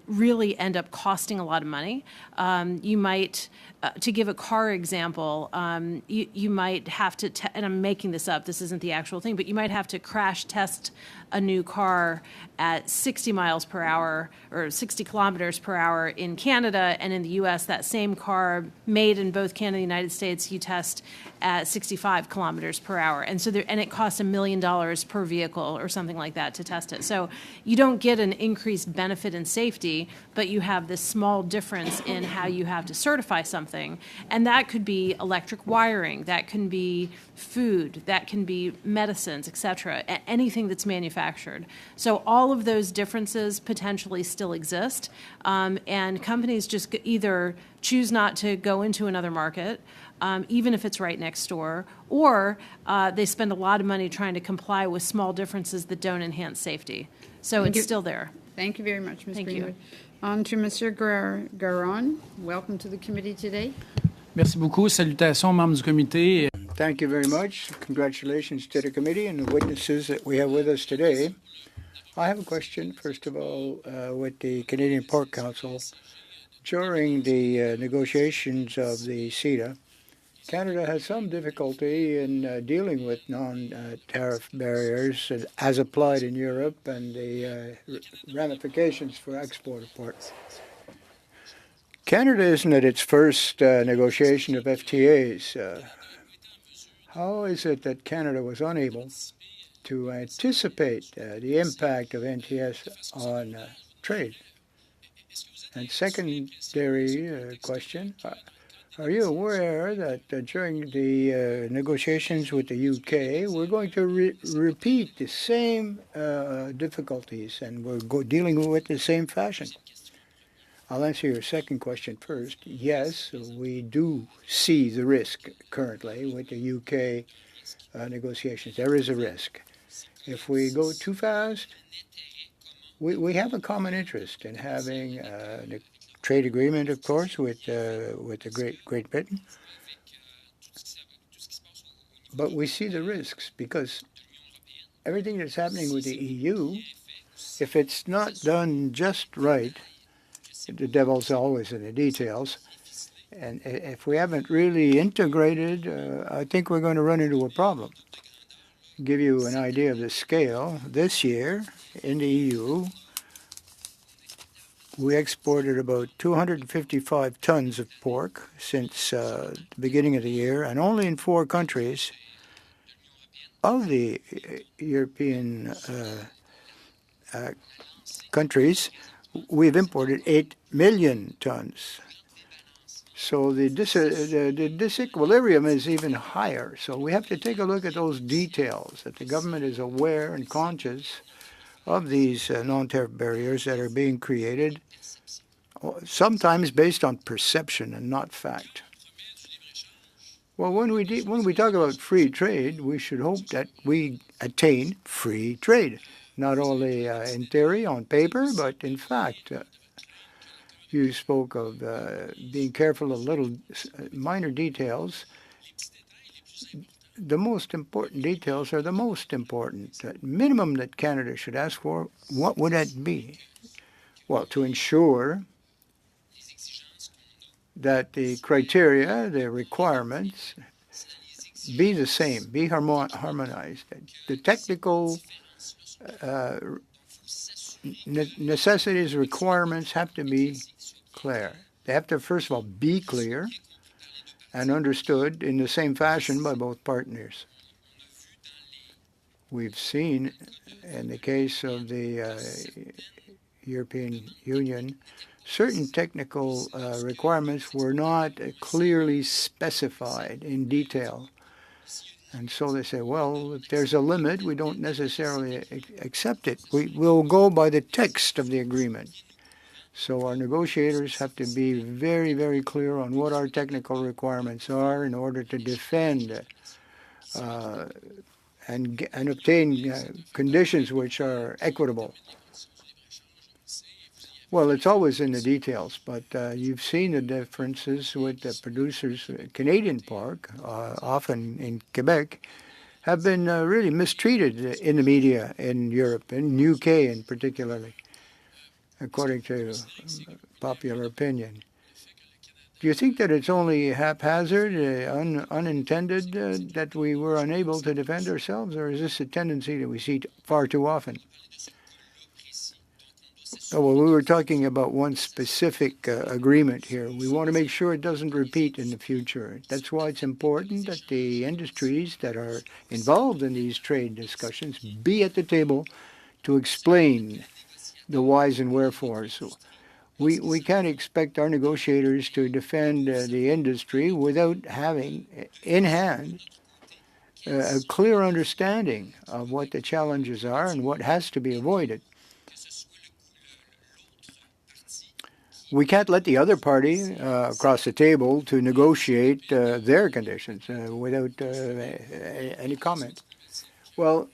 really end up costing a lot of money. You might, to give a car example, you might have to, and I'm making this up, this isn't the actual thing, but you might have to crash test a new car at 60 miles per hour or 60 kilometers per hour in Canada, and in the U.S., that same car made in both Canada and the United States, you test at 65 kilometers per hour. And so and it costs $1 million per vehicle or something like that to test it. So you don't get an increased benefit in safety, but you have this small difference in how you have to certify something. And that could be electric wiring, that can be food, that can be medicines, et cetera, anything that's manufactured. So all of those differences potentially still exist. And companies just either choose not to go into another market, even if it's right next door, or they spend a lot of money trying to comply with small differences that don't enhance safety. So it's still there. Thank you very much, Ms. Thank Greenwood. On to Monsieur Garon. Welcome to the committee today. Merci beaucoup. Salutations aux membres du comité. Thank you very much. Congratulations to the committee and the witnesses that we have with us today. I have a question, first of all, with the Canadian Pork Council. During the negotiations of the CETA, Canada has some difficulty in dealing with non-tariff barriers as applied in Europe and the ramifications for export of pork. Canada isn't at its first negotiation of FTAs. How is it that Canada was unable to anticipate the impact of NTS on trade? And secondary question, are you aware that during the negotiations with the UK, we're going to repeat the same difficulties and we're dealing with the same fashion? I'll answer your second question first. Yes, we do see the risk currently with the UK negotiations. There is a risk. If we go too fast, we have a common interest in having the trade agreement, of course, with the Great Britain. But we see the risks because everything that's happening with the EU, if it's not done just right, the devil's always in the details. And if we haven't really integrated, I think we're going to run into a problem. Give you an idea of the scale. This year in the EU, we exported about 255 tons of pork since the beginning of the year, and only in 4 countries of the European countries, we've imported 8 million tons. So the disequilibrium is even higher. So we have to take a look at those details, that the government is aware and conscious of these non-tariff barriers that are being created, sometimes based on perception and not fact. Well, when we talk about free trade, we should hope that we attain free trade, not only in theory, on paper, but in fact. You spoke of being careful of little minor details. The most important details are the most important. The minimum that Canada should ask for, what would that be? Well, to ensure that the criteria, the requirements, be the same, be harmonized. The technical necessities, requirements have to be clear. They have to, first of all, be clear and understood in the same fashion by both partners. We've seen, in the case of the European Union, certain technical requirements were not clearly specified in detail. And so they say, well, if there's a limit, we don't necessarily accept it. We'll go by the text of the agreement. So our negotiators have to be very, very clear on what our technical requirements are in order to defend and obtain conditions which are equitable. Well, it's always in the details, but you've seen the differences with the producers. Canadian pork, often in Quebec, have been really mistreated in the media in Europe, in UK in particularly, according to popular opinion. Do you think that it's only haphazard, unintended, that we were unable to defend ourselves, or is this a tendency that we see far too often? Oh, well, we were talking about one specific agreement here. We want to make sure it doesn't repeat in the future. That's why it's important that the industries that are involved in these trade discussions be at the table to explain the whys and wherefores. We can't expect our negotiators to defend the industry without having in hand a clear understanding of what the challenges are and what has to be avoided. We can't let the other party across the table to negotiate their conditions without any comment. Well,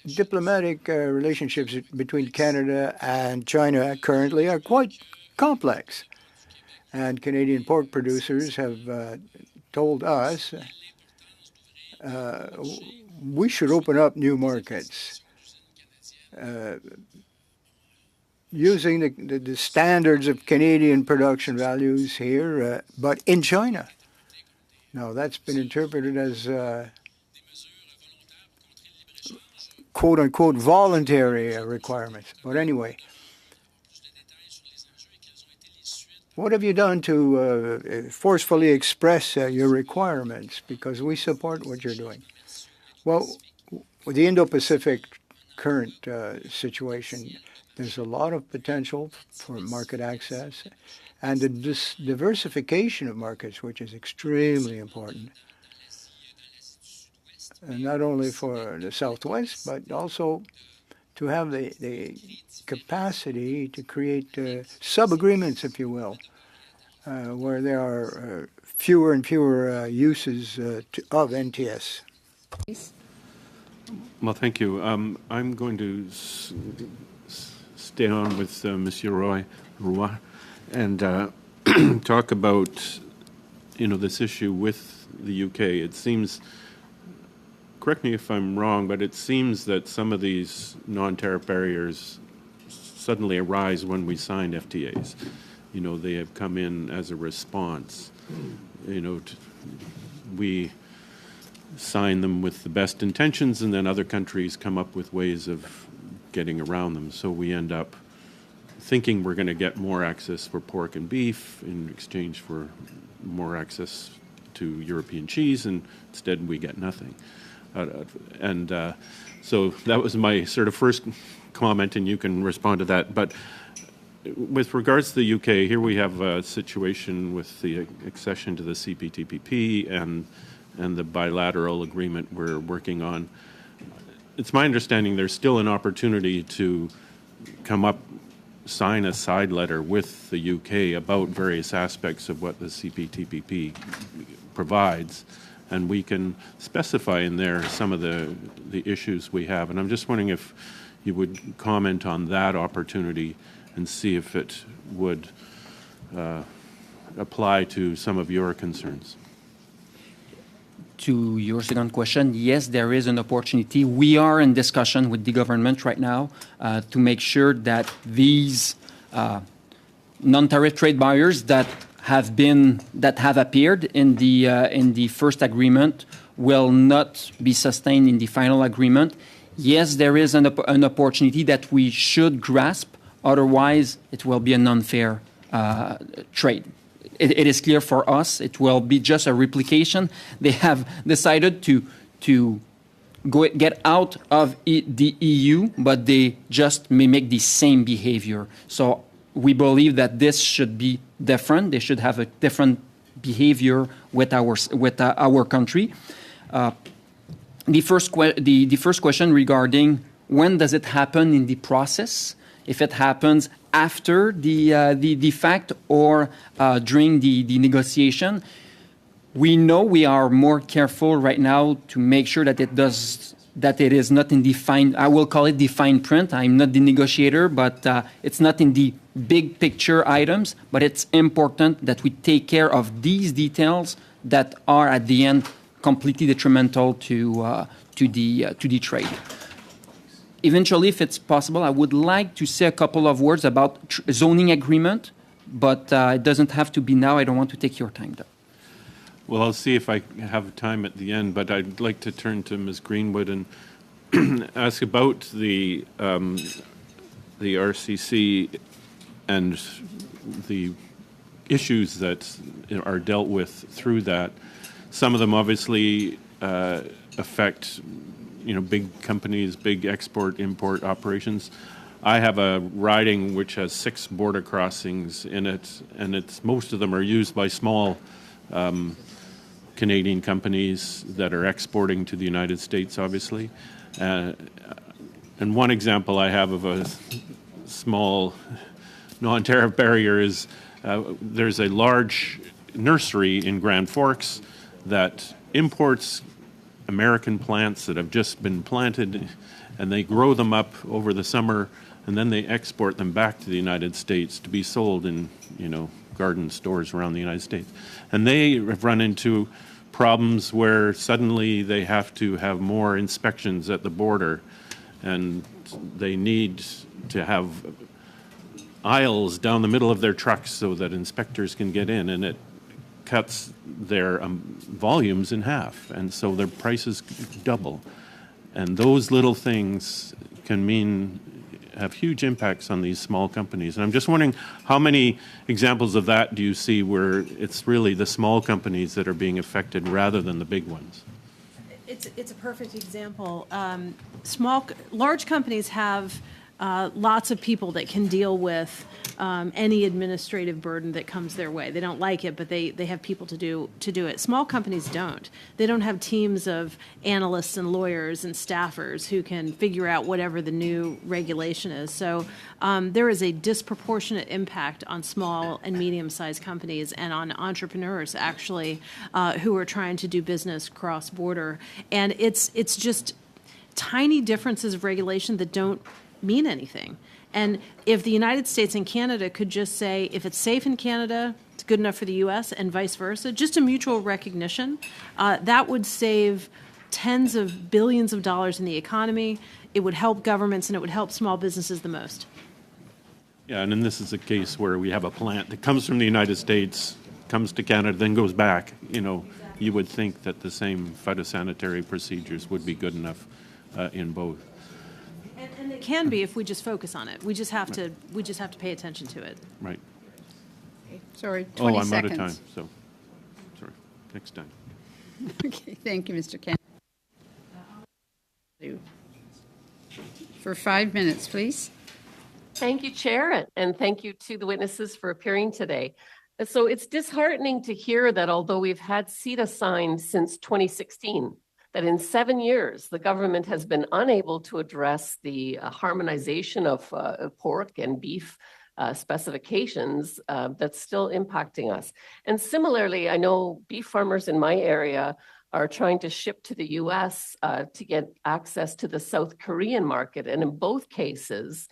diplomatic relationships between Canada and China currently are quite complex. And Canadian pork producers have told us we should open up new markets. Using the standards of Canadian production values here, but in China. Now, that's been interpreted as quote-unquote voluntary requirements. But anyway, what have you done to forcefully express your requirements? Because we support what you're doing. Well, with the Indo-Pacific current situation, there's a lot of potential for market access and the diversification of markets, which is extremely important. And not only for the Southwest, but also to have the capacity to create sub-agreements, if you will, where there are fewer and fewer uses of NTS. Well, thank you. I'm going to stay on with Monsieur Roy and talk about, this issue with the UK. It seems, correct me if I'm wrong, but it seems that some of these non-tariff barriers suddenly arise when we sign FTAs. They have come in as a response. We sign them with the best intentions, and then other countries come up with ways of getting around them. So we end up thinking we're going to get more access for pork and beef in exchange for more access to European cheese, and instead we get nothing. So that was my sort of first comment, and you can respond to that. But with regards to the UK, here we have a situation with the accession to the CPTPP and the bilateral agreement we're working on. It's my understanding there's still an opportunity to sign a side letter with the UK about various aspects of what the CPTPP provides, and we can specify in there some of the issues we have. And I'm just wondering if you would comment on that opportunity and see if it would apply to some of your concerns. To your second question, yes, there is an opportunity. We are in discussion with the government right now to make sure that these non-tariff trade barriers that have appeared in the first agreement will not be sustained in the final agreement. Yes, there is an opportunity that we should grasp. Otherwise, it will be an unfair trade. It is clear for us it will be just a replication. They have decided to get out of the EU, but they just mimic the same behavior. So we believe that this should be different. They should have a different behavior with our country. The first question regarding when does it happen in the process? If it happens after the fact or during the negotiation, we know we are more careful right now to make sure that it is not in the fine. I will call it the fine print. I'm not the negotiator, but it's not in the big picture items. But it's important that we take care of these details that are at the end completely detrimental to the trade. Eventually, if it's possible, I would like to say a couple of words about zoning agreement, but it doesn't have to be now. I don't want to take your time, though. Well, I'll see if I have time at the end, but I'd like to turn to Ms. Greenwood and ask about the RCC and the issues that are dealt with through that. Some of them obviously affect big companies, big export-import operations. I have a riding which has 6 border crossings in it, and most of them are used by small Canadian companies that are exporting to the United States, obviously. And one example I have of a small non-tariff barrier is there's a large nursery in Grand Forks that imports American plants that have just been planted, and they grow them up over the summer, and then they export them back to the United States to be sold in, garden stores around the United States. And they have run into problems where suddenly they have to have more inspections at the border, and they need to have aisles down the middle of their trucks so that inspectors can get in, and it cuts their volumes in half, and so their prices double. And those little things can have huge impacts on these small companies. And I'm just wondering, how many examples of that do you see where it's really the small companies that are being affected rather than the big ones? It's a perfect example. Large companies have lots of people that can deal with any administrative burden that comes their way. They don't like it, but they have people to do it. Small companies don't. They don't have teams of analysts and lawyers and staffers who can figure out whatever the new regulation is. So there is a disproportionate impact on small and medium-sized companies and on entrepreneurs, actually, who are trying to do business cross-border. And it's just tiny differences of regulation that don't mean anything. And if the United States and Canada could just say, if it's safe in Canada, it's good enough for the U.S., and vice versa, just a mutual recognition, that would save tens of billions of dollars in the economy. It would help governments, and it would help small businesses the most. Yeah, and then this is a case where we have a plant that comes from the United States, comes to Canada, then goes back. You would think that the same phytosanitary procedures would be good enough in both. And it can be if we just focus on it. We just have to pay attention to it. Right. Sorry, 20 I'm seconds. out of time, so sorry. next time. Okay, thank you, Mr. Kennedy. For 5 minutes, please. Thank you, Chair, and thank you to the witnesses for appearing today. So it's disheartening to hear that although we've had CETA signed since 2016, that in 7 years, the government has been unable to address the harmonization of pork and beef specifications that's still impacting us. And similarly, I know beef farmers in my area are trying to ship to the US to get access to the South Korean market. And in both cases,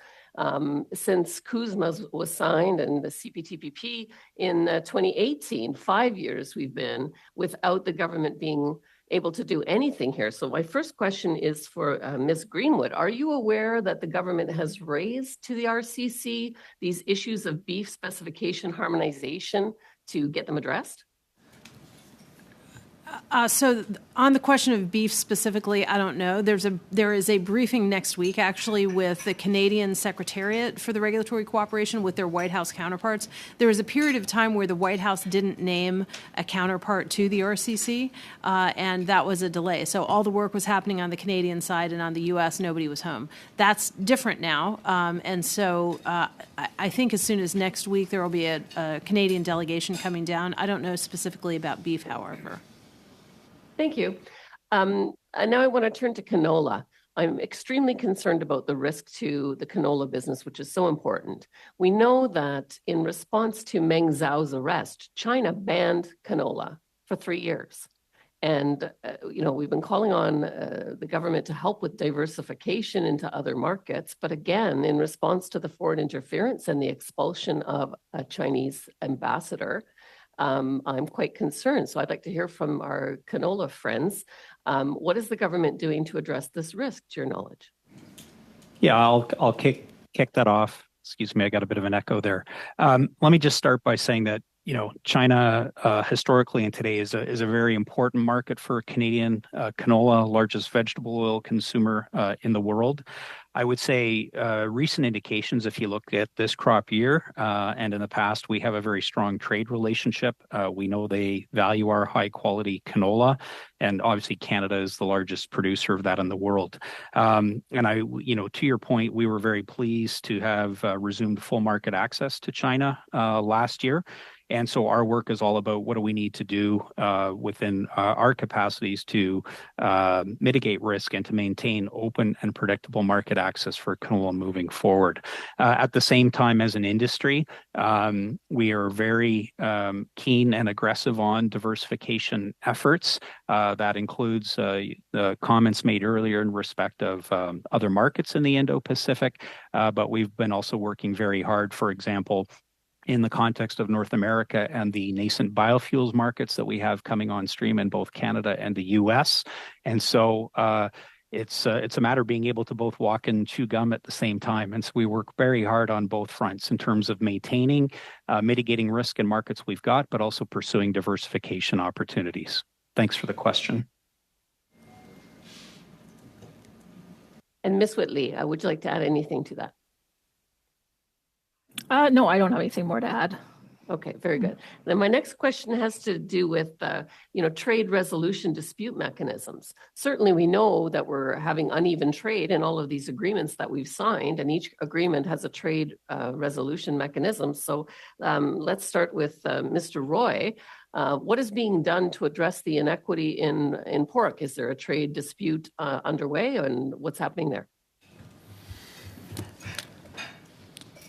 since CUSMA was signed and the CPTPP in 2018, 5 years we've been without the government being able to do anything here. So my first question is for Ms. Greenwood. Are you aware that the government has raised to the RCC these issues of beef specification harmonization to get them addressed? So on the question of beef specifically, I don't know. There is a briefing next week, actually, with the Canadian Secretariat for the Regulatory Cooperation with their White House counterparts. There was a period of time where the White House didn't name a counterpart to the RCC, and that was a delay. So all the work was happening on the Canadian side, and on the U.S., nobody was home. That's different now, and so I think as soon as next week there will be a Canadian delegation coming down. I don't know specifically about beef, however. Thank you. And now I want to turn to canola. I'm extremely concerned about the risk to the canola business, which is so important. We know that in response to Meng Zhao's arrest, China banned canola for 3 years. And, we've been calling on the government to help with diversification into other markets. But again, in response to the foreign interference and the expulsion of a Chinese ambassador, I'm quite concerned. So I'd like to hear from our canola friends. What is the government doing to address this risk, to your knowledge? Yeah, I'll kick that off. Excuse me, I got a bit of an echo there. Let me just start by saying that China historically and today is a very important market for Canadian canola, largest vegetable oil consumer in the world. I would say recent indications, if you look at this crop year and in the past, we have a very strong trade relationship. We know they value our high quality canola, and obviously Canada is the largest producer of that in the world. And to your point, we were very pleased to have resumed full market access to China last year. And so our work is all about what do we need to do within our capacities to mitigate risk and to maintain open and predictable market access for canola moving forward. At the same time, as an industry, we are very keen and aggressive on diversification efforts. That includes the comments made earlier in respect of other markets in the Indo-Pacific, but we've been also working very hard, for example, in the context of North America and the nascent biofuels markets that we have coming on stream in both Canada and the U.S. And so it's a matter of being able to both walk and chew gum at the same time. And so we work very hard on both fronts in terms of maintaining, mitigating risk in markets we've got, but also pursuing diversification opportunities. Thanks for the question. And Ms. Whitley, would you like to add anything to that? No, I don't have anything more to add. Okay, very good. Then my next question has to do with, trade resolution dispute mechanisms. Certainly, we know that we're having uneven trade in all of these agreements that we've signed, and each agreement has a trade resolution mechanism. So let's start with Mr. Roy. What is being done to address the inequity in pork? Is there a trade dispute underway, and what's happening there?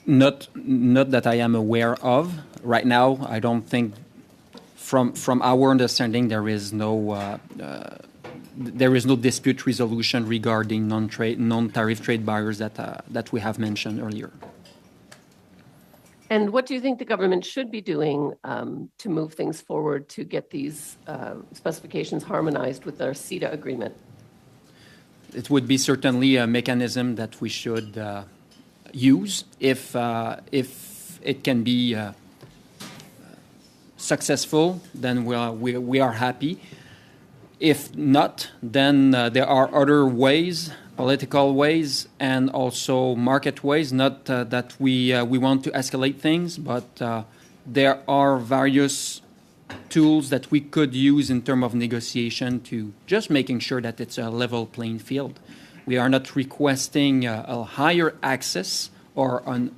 Not that I am aware of right now. I don't think, from our understanding, there is no dispute resolution regarding non-tariff trade barriers that we have mentioned earlier. And what do you think the government should be doing to move things forward to get these specifications harmonized with our CETA agreement? It would be certainly a mechanism that we should use if it can be successful, then we are happy. If not, then there are other ways, political ways, and also market ways. Not that we want to escalate things, but there are various tools that we could use in terms of negotiation to just making sure that it's a level playing field. We are not requesting a higher access or an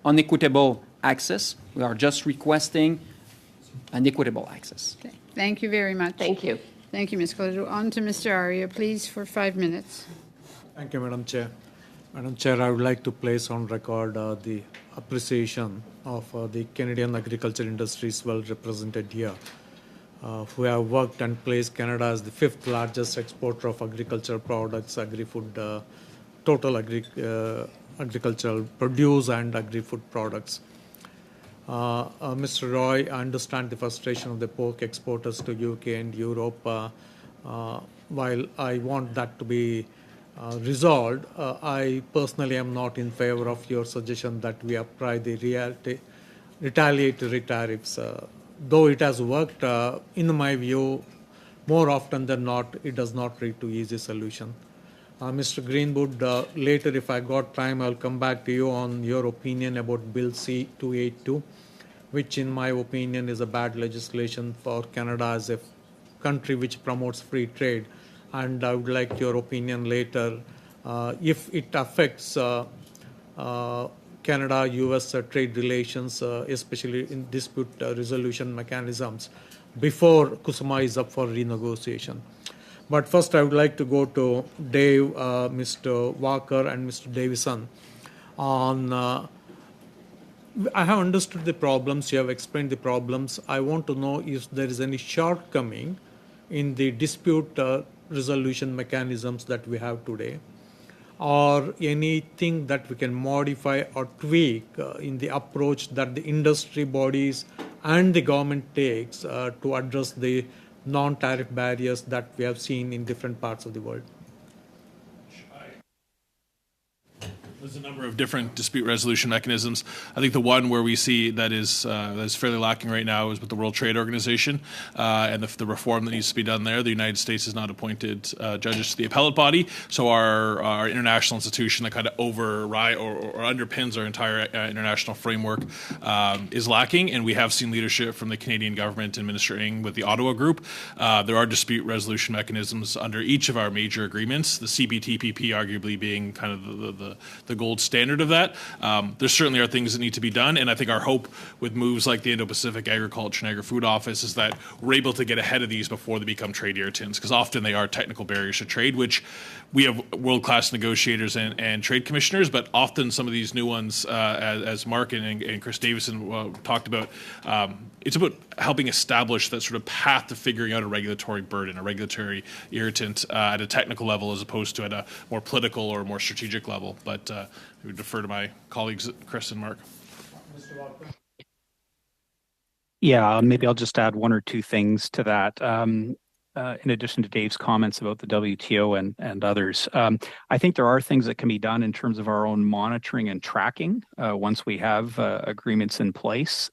unequitable access. We are just requesting an equitable access. Okay. Thank you very much. Thank you. Thank you, Ms. Cloutier. On to Mr. Arya, please, for 5 minutes. Thank you, Madam Chair. Madam Chair, I would like to place on record the appreciation of the Canadian agriculture industries well represented here, who have worked and placed Canada as the 5th largest exporter of agricultural products, agri-food, total agricultural produce and agri-food products. Mr. Roy, I understand the frustration of the pork exporters to UK and Europe. While I want that to be resolved, I personally am not in favor of your suggestion that we apply the retaliatory tariffs. Though it has worked, in my view, more often than not, it does not lead to easy solution. Mr. Greenwood, later if I got time, I'll come back to you on your opinion about Bill C-282, which in my opinion is a bad legislation for Canada as a country which promotes free trade. And I would like your opinion later if it affects Canada-US trade relations, especially in dispute resolution mechanisms, before CUSMA is up for renegotiation. But first, I would like to go to Dave, Mr. Walker, and Mr. Davison. I have understood the problems. You have explained the problems. I want to know if there is any shortcoming in the dispute resolution mechanisms that we have today, or anything that we can modify or tweak in the approach that the industry bodies and the government takes to address the non-tariff barriers that we have seen in different parts of the world. There's a number of different dispute resolution mechanisms. I think the one where we see that is fairly lacking right now is with the World Trade Organization and the reform that needs to be done there. The United States has not appointed judges to the appellate body, so our international institution that kind of override or underpins our entire international framework is lacking, and we have seen leadership from the Canadian government and Minister Ng with the Ottawa Group. There are dispute resolution mechanisms under each of our major agreements, the CPTPP arguably being kind of the gold standard of that. There certainly are things that need to be done, and I think our hope with moves like the Indo-Pacific Agriculture and Agri-Food Office is that we're able to get ahead of these before they become trade irritants, because often they are technical barriers to trade, which we have world-class negotiators and trade commissioners, but often some of these new ones, as Mark and Chris Davison talked about, it's about helping establish that sort of path to figuring out a regulatory burden, a regulatory irritant at a technical level as opposed to at a more political or more strategic level. But I would defer to my colleagues, Chris and Mark. Yeah, maybe I'll just add one or two things to that. In addition to Dave's comments about the WTO and others, I think there are things that can be done in terms of our own monitoring and tracking once we have agreements in place.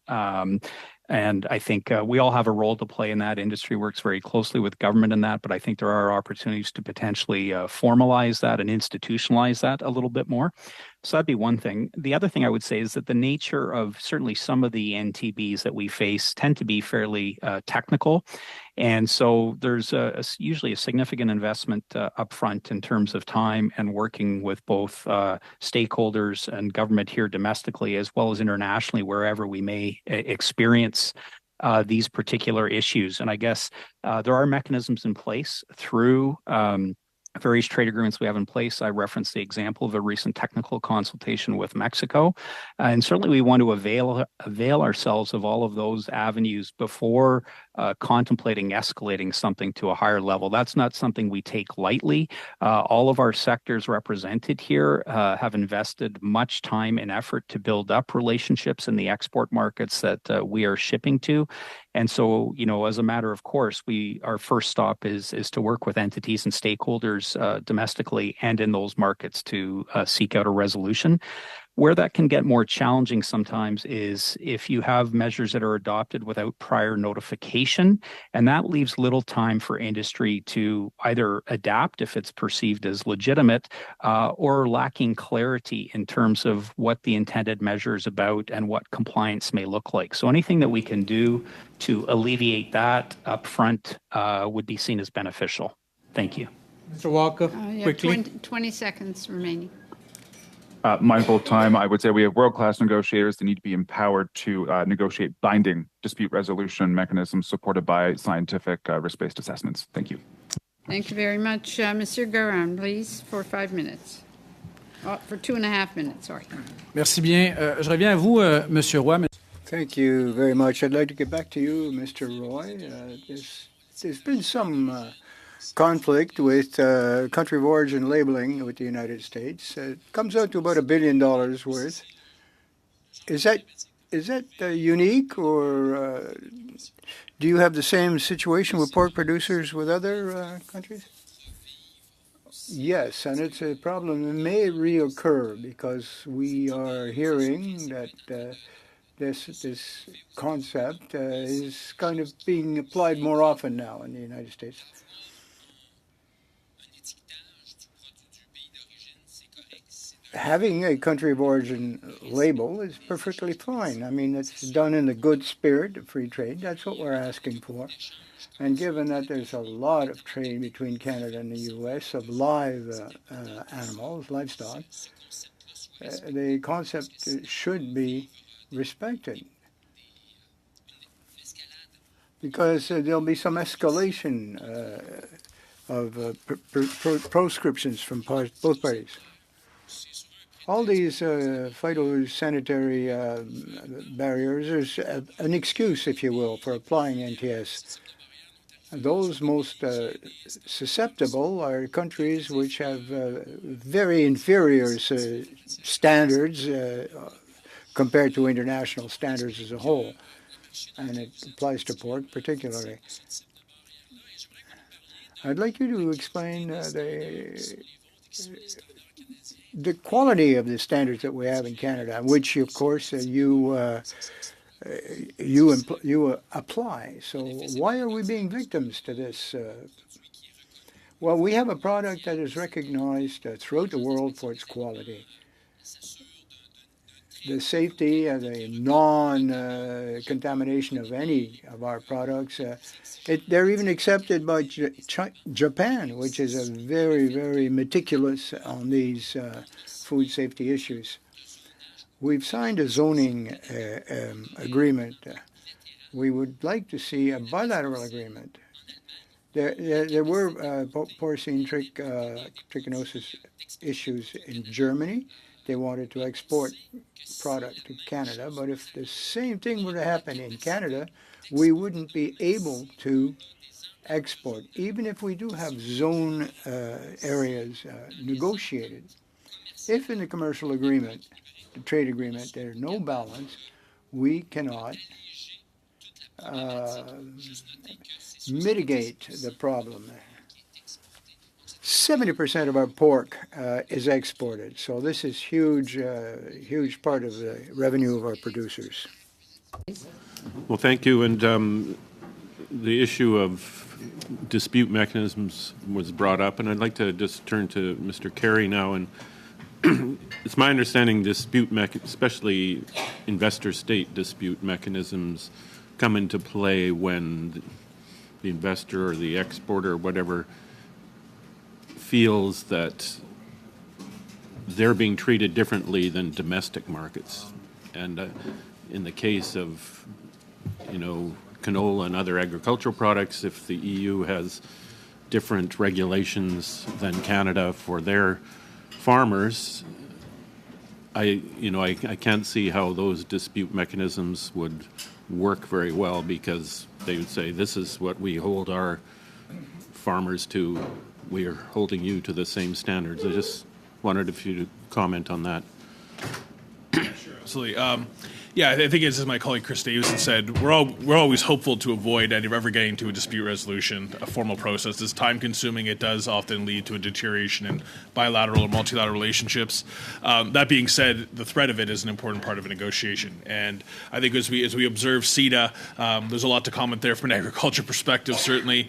And I think we all have a role to play in that. Industry works very closely with government in that, but I think there are opportunities to potentially formalize that and institutionalize that a little bit more. So that'd be one thing. The other thing I would say is that the nature of certainly some of the NTBs that we face tend to be fairly technical. And so there's usually a significant investment upfront in terms of time and working with both stakeholders and government here domestically as well as internationally, wherever we may experience these particular issues. And I guess there are mechanisms in place through various trade agreements we have in place. I referenced the example of a recent technical consultation with Mexico. And certainly we want to avail ourselves of all of those avenues before contemplating escalating something to a higher level. That's not something we take lightly. All of our sectors represented here have invested much time and effort to build up relationships in the export markets that we are shipping to. And so, you know, as a matter of course, our first stop is to work with entities and stakeholders domestically and in those markets to seek out a resolution. Where that can get more challenging sometimes is if you have measures that are adopted without prior notification, and that leaves little time for industry to either adapt if it's perceived as legitimate, or lacking clarity in terms of what the intended measure is about and what compliance may look like. So anything that we can do to alleviate that upfront would be seen as beneficial. Thank you. Mr. Walker, You have quickly. 20 seconds remaining. Mindful of time, I would say we have world-class negotiators that need to be empowered to negotiate binding dispute resolution mechanisms supported by scientific risk-based assessments. Thank you. Thank you very much. Monsieur Garan, please, for 5 minutes. Oh, for 2.5 minutes, sorry. Merci bien. Je reviens à vous, Monsieur Roy. Thank you very much. I'd like to get back to you, Mr. Roy. There's been some conflict with country of origin labeling with the United States. It comes out to about $1 billion worth. Is that unique, or do you have the same situation with pork producers with other countries? Yes, and it's a problem that may reoccur because we are hearing that this concept is kind of being applied more often now in the United States. Having a country of origin label is perfectly fine. I mean, it's done in the good spirit of free trade. That's what we're asking for. And given that there's a lot of trade between Canada and the U.S. of live animals, livestock, the concept should be respected. Because there'll be some escalation of proscriptions from both parties. All these phytosanitary barriers are an excuse, if you will, for applying NTS. Those most susceptible are countries which have very inferior standards compared to international standards as a whole, and it applies to pork particularly. I'd like you to explain the quality of the standards that we have in Canada, which, of course, you apply. So why are we being victims to this? Well, we have a product that is recognized throughout the world for its quality. The safety and the non-contamination of any of our products. They're even accepted by Japan, which is a very, very meticulous on these food safety issues. We've signed a zoning agreement. We would like to see a bilateral agreement. There were porcine trichinosis issues in Germany. They wanted to export product to Canada, but if the same thing were to happen in Canada, we wouldn't be able to export, even if we do have zone areas negotiated. If in the commercial agreement, the trade agreement, there's no balance, we cannot mitigate the problem. 70% of our pork is exported, so this is huge part of the revenue of our producers. Well, thank you. And the issue of dispute mechanisms was brought up, and I'd like to just turn to Mr. Carey now. And it's my understanding especially investor-state dispute mechanisms come into play when the investor or the exporter or whatever feels that they're being treated differently than domestic markets. And in the case of, canola and other agricultural products, if the EU has different regulations than Canada for their farmers, I can't see how those dispute mechanisms would work very well, because they would say, this is what we hold our farmers to. We are holding you to the same standards. I just wondered if you could comment on that. Sure, absolutely. Yeah, I think as my colleague Chris Davison said, we're always hopeful to avoid ever getting to a dispute resolution, a formal process. It's time consuming. It does often lead to a deterioration in bilateral or multilateral relationships. That being said, the threat of it is an important part of a negotiation. And I think as we observe CETA, there's a lot to comment there from an agriculture perspective, certainly.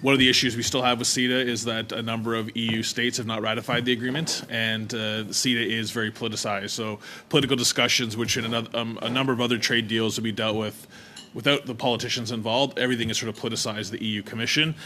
One of the issues we still have with CETA is that a number of EU states have not ratified the agreement, and CETA is very politicized. So political discussions, which in a number of other trade deals will be dealt with without the politicians involved, everything is sort of politicized, the EU Commission.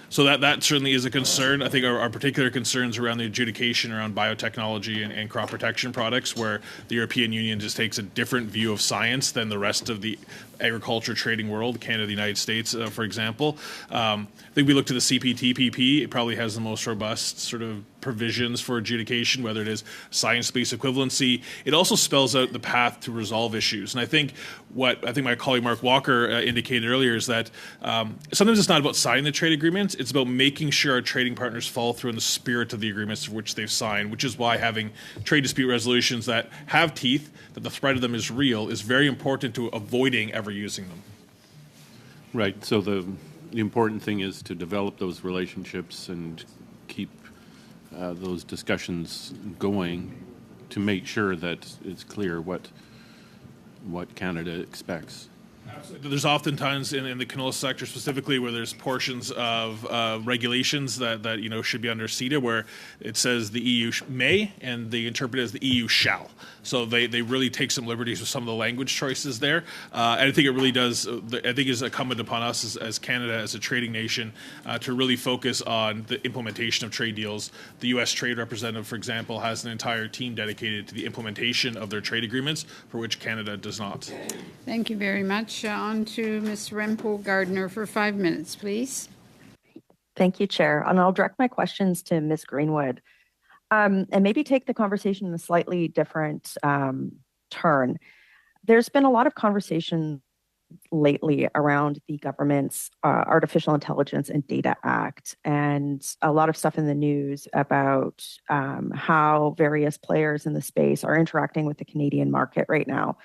So that certainly is a concern. I think our particular concerns around the adjudication around biotechnology and crop protection products, where the European Union just takes a different view of science than the rest of the agriculture trading world, Canada, the United States, for example. I think we look to the CPTPP. It probably has the most robust sort of provisions for adjudication, whether it is science-based equivalency. It also spells out the path to resolve issues. And I think what my colleague Mark Walker indicated earlier is that sometimes it's not about signing the trade agreements, it's about making sure our trading partners follow through in the spirit of the agreements for which they've signed, which is why having trade dispute resolutions that have teeth, that the threat of them is real, is very important to avoiding ever using them. Right. So the important thing is to develop those relationships and keep those discussions going to make sure that it's clear what Canada expects. Absolutely. There's oftentimes in the canola sector specifically where there's portions of regulations that should be under CETA where it says the EU may and they interpret it as the EU shall. So they really take some liberties with some of the language choices there. And I think it really does, I think it's incumbent upon us as Canada, as a trading nation, to really focus on the implementation of trade deals. The U.S. Trade Representative, for example, has an entire team dedicated to the implementation of their trade agreements, for which Canada does not. Thank you very much. On to Ms. Rempo Gardner for 5 minutes, please. Thank you, Chair. And I'll direct my questions to Ms. Greenwood. And maybe take the conversation in a slightly different turn. There's been a lot of conversation lately around the government's Artificial Intelligence and Data Act, and a lot of stuff in the news about how various players in the space are interacting with the Canadian market right now.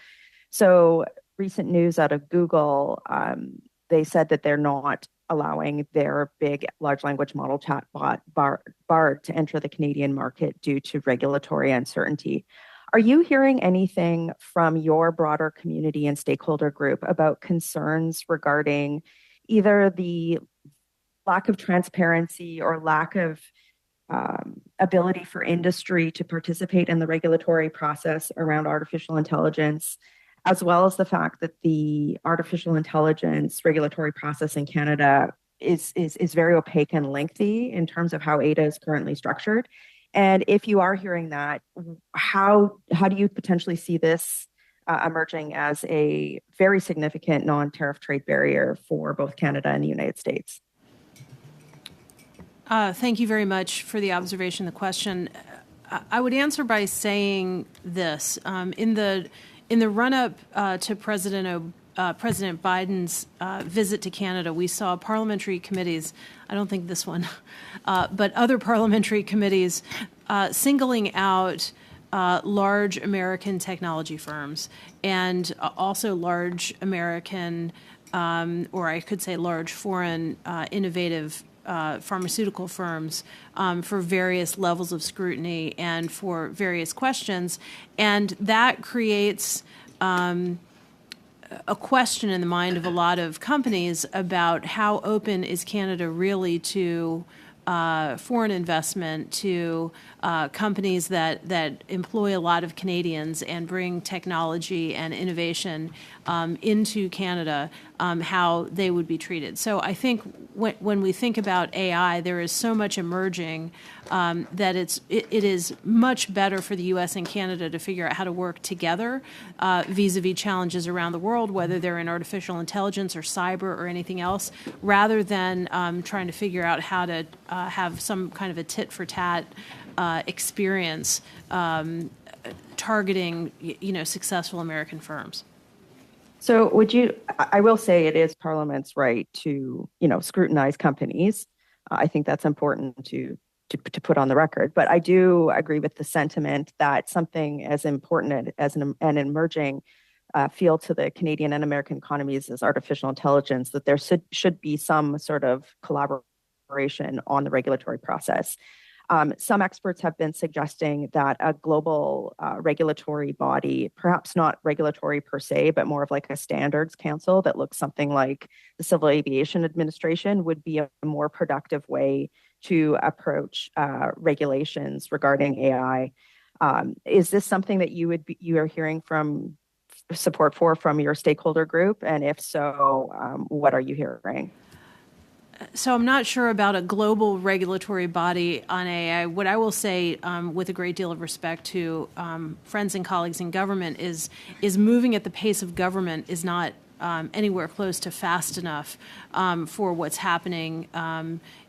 So recent news out of Google, they said that they're not allowing their big large language model chatbot Bard to enter the Canadian market due to regulatory uncertainty. Are you hearing anything from your broader community and stakeholder group about concerns regarding either the lack of transparency or lack of ability for industry to participate in the regulatory process around artificial intelligence, as well as the fact that the artificial intelligence regulatory process in Canada is very opaque and lengthy in terms of how ADA is currently structured? And if you are hearing that, how do you potentially see this emerging as a very significant non-tariff trade barrier for both Canada and the United States? Thank you very much for the observation, the question. I would answer by saying this. In the run-up to President Biden's visit to Canada, we saw parliamentary committees, I don't think this one, but other parliamentary committees singling out large American technology firms and also large American, or I could say large foreign innovative pharmaceutical firms for various levels of scrutiny and for various questions. And that creates a question in the mind of a lot of companies about how open is Canada really to foreign investment, to companies that employ a lot of Canadians and bring technology and innovation into Canada, how they would be treated. So I think when we think about AI, there is so much emerging that it is much better for the U.S. and Canada to figure out how to work together vis-a-vis challenges around the world, whether they're in artificial intelligence or cyber or anything else, rather than trying to figure out how to have some kind of a tit-for-tat experience targeting, successful American firms. So I will say it is Parliament's right to, scrutinize companies. I think that's important to to put on the record. But I do agree with the sentiment that something as important as an emerging field to the Canadian and American economies as artificial intelligence, that there should be some sort of collaboration on the regulatory process. Some experts have been suggesting that a global regulatory body, perhaps not regulatory per se, but more of like a standards council that looks something like the Civil Aviation Administration, would be a more productive way to approach regulations regarding AI. Is this something that you are hearing from support from your stakeholder group? And if so, what are you hearing? So I'm not sure about a global regulatory body on AI. What I will say, with a great deal of respect to friends and colleagues in government, is moving at the pace of government is not anywhere close to fast enough for what's happening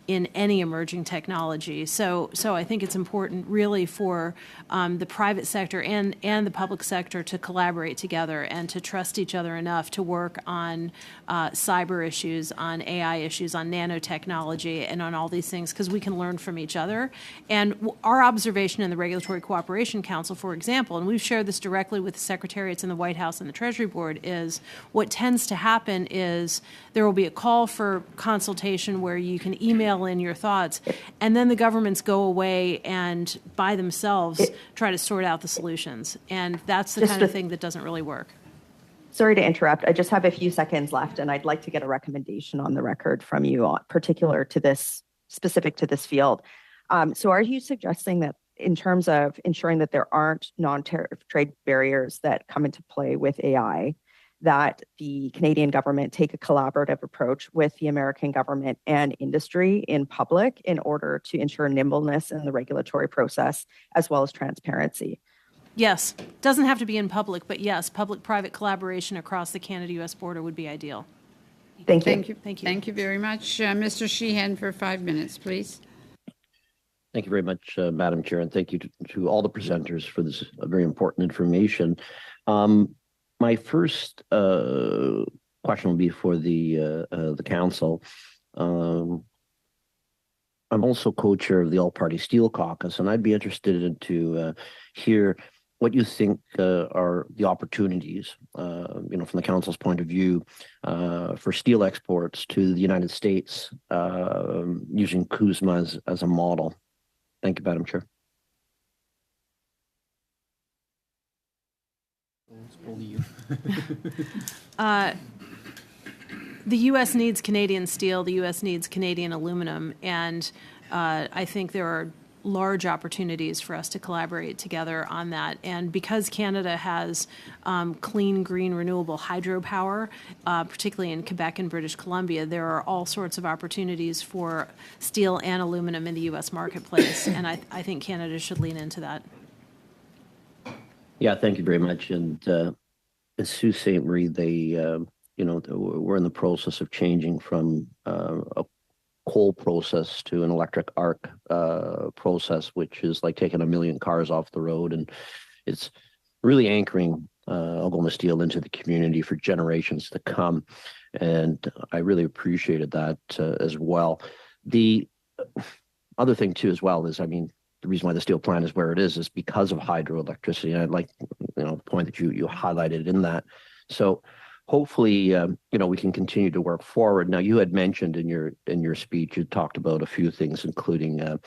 in any emerging technology. So I think it's important really for the private sector and the public sector to collaborate together and to trust each other enough to work on cyber issues, on AI issues, on nanotechnology, and on all these things, because we can learn from each other. And our observation in the Regulatory Cooperation Council, for example, and we've shared this directly with the secretariats in the White House and the Treasury Board, is what tends to happen is there will be a call for consultation where you can email in your thoughts, and then the governments go away and by themselves try to sort out the solutions. And that's the kind of thing that doesn't really work. Sorry to interrupt. I just have a few seconds left, and I'd like to get a recommendation on the record from you, particular to this, specific to this field. So are you suggesting that in terms of ensuring that there aren't non-tariff trade barriers that come into play with AI, that the Canadian government take a collaborative approach with the American government and industry in public in order to ensure nimbleness in the regulatory process as well as transparency? Yes. Doesn't have to be in public, but yes, public-private collaboration across the Canada-U.S. border would be ideal. Thank you. Thank you. Thank you. Thank you very much. Mr. Sheehan for 5 minutes, please. Thank you very much, Madam Chair, and thank you to all the presenters for this very important information. My first question will be for the council. I'm also co-chair of the All-Party Steel Caucus, and I'd be interested to hear what you think are the opportunities, from the council's point of view, for steel exports to the United States using CUSMA as a model. Thank you, Madam Chair. The U.S. needs Canadian steel. The U.S. needs Canadian aluminum. And I think there are large opportunities for us to collaborate together on that. And because Canada has clean, green, renewable hydropower, particularly in Quebec and British Columbia, there are all sorts of opportunities for steel and aluminum in the U.S. marketplace. And I think Canada should lean into that. Yeah, thank you very much. And at Sault Ste. Marie, we're in the process of changing from a coal process to an electric arc process, which is like taking 1 million cars off the road. And it's really anchoring Algoma Steel into the community for generations to come. And I really appreciated that as well. The other thing, too, as well is, the reason why the steel plant is where it is because of hydroelectricity. And I'd like, the point that you highlighted in that. So hopefully, we can continue to work forward. Now, you had mentioned in your speech, you talked about a few things, including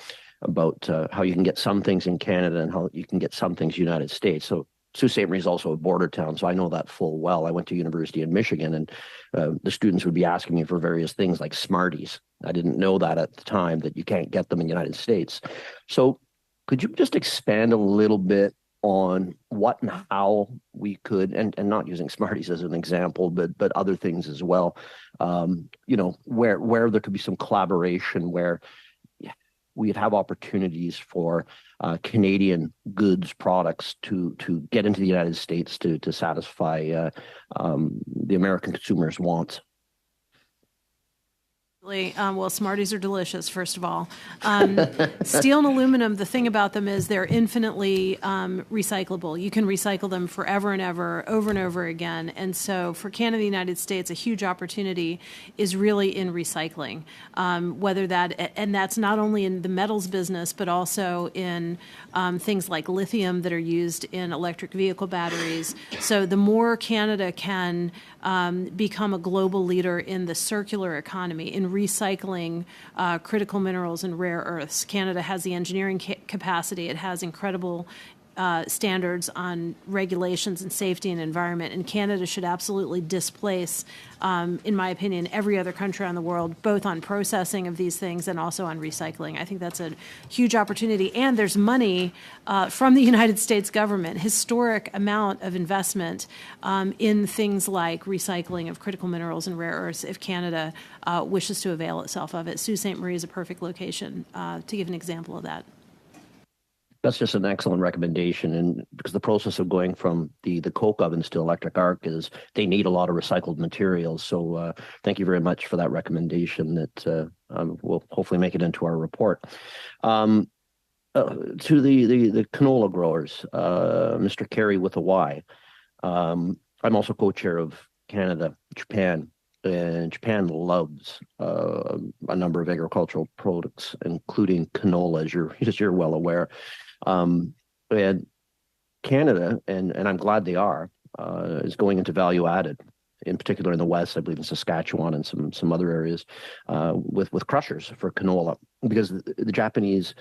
about how you can get some things in Canada and how you can get some things in the United States. So Sault Ste. Marie is also a border town, so I know that full well. I went to university in Michigan, and the students would be asking me for various things like Smarties. I didn't know that at the time, that you can't get them in the United States. So could you just expand a little bit on what and how we could, and not using Smarties as an example, but other things as well, where there could be some collaboration, where we'd have opportunities for Canadian goods, products to get into the United States to satisfy the American consumers' wants. Well, Smarties are delicious, first of all. Steel and aluminum, the thing about them is they're infinitely recyclable. You can recycle them forever and ever, over and over again. And so for Canada and the United States, a huge opportunity is really in recycling. And that's not only in the metals business, but also in things like lithium that are used in electric vehicle batteries. So the more Canada can become a global leader in the circular economy, in recycling critical minerals and rare earths. Canada has the engineering capacity. It has incredible standards on regulations and safety and environment. And Canada should absolutely displace, in my opinion, every other country on the world, both on processing of these things and also on recycling. I think that's a huge opportunity. And there's money from the United States government, historic amount of investment in things like recycling of critical minerals and rare earths if Canada wishes to avail itself of it. Sault Ste. Marie is a perfect location to give an example of that. That's just an excellent recommendation, and because the process of going from the coke ovens to electric arc is they need a lot of recycled materials. So thank you very much for that recommendation that will hopefully make it into our report. To the canola growers, Mr. Carey with a Y. I'm also co-chair of Canada, Japan, and Japan loves a number of agricultural products, including canola, as you're well aware. And Canada, and I'm glad they are, is going into value added, in particular in the West, I believe in Saskatchewan and some other areas, with crushers for canola, because the Japanese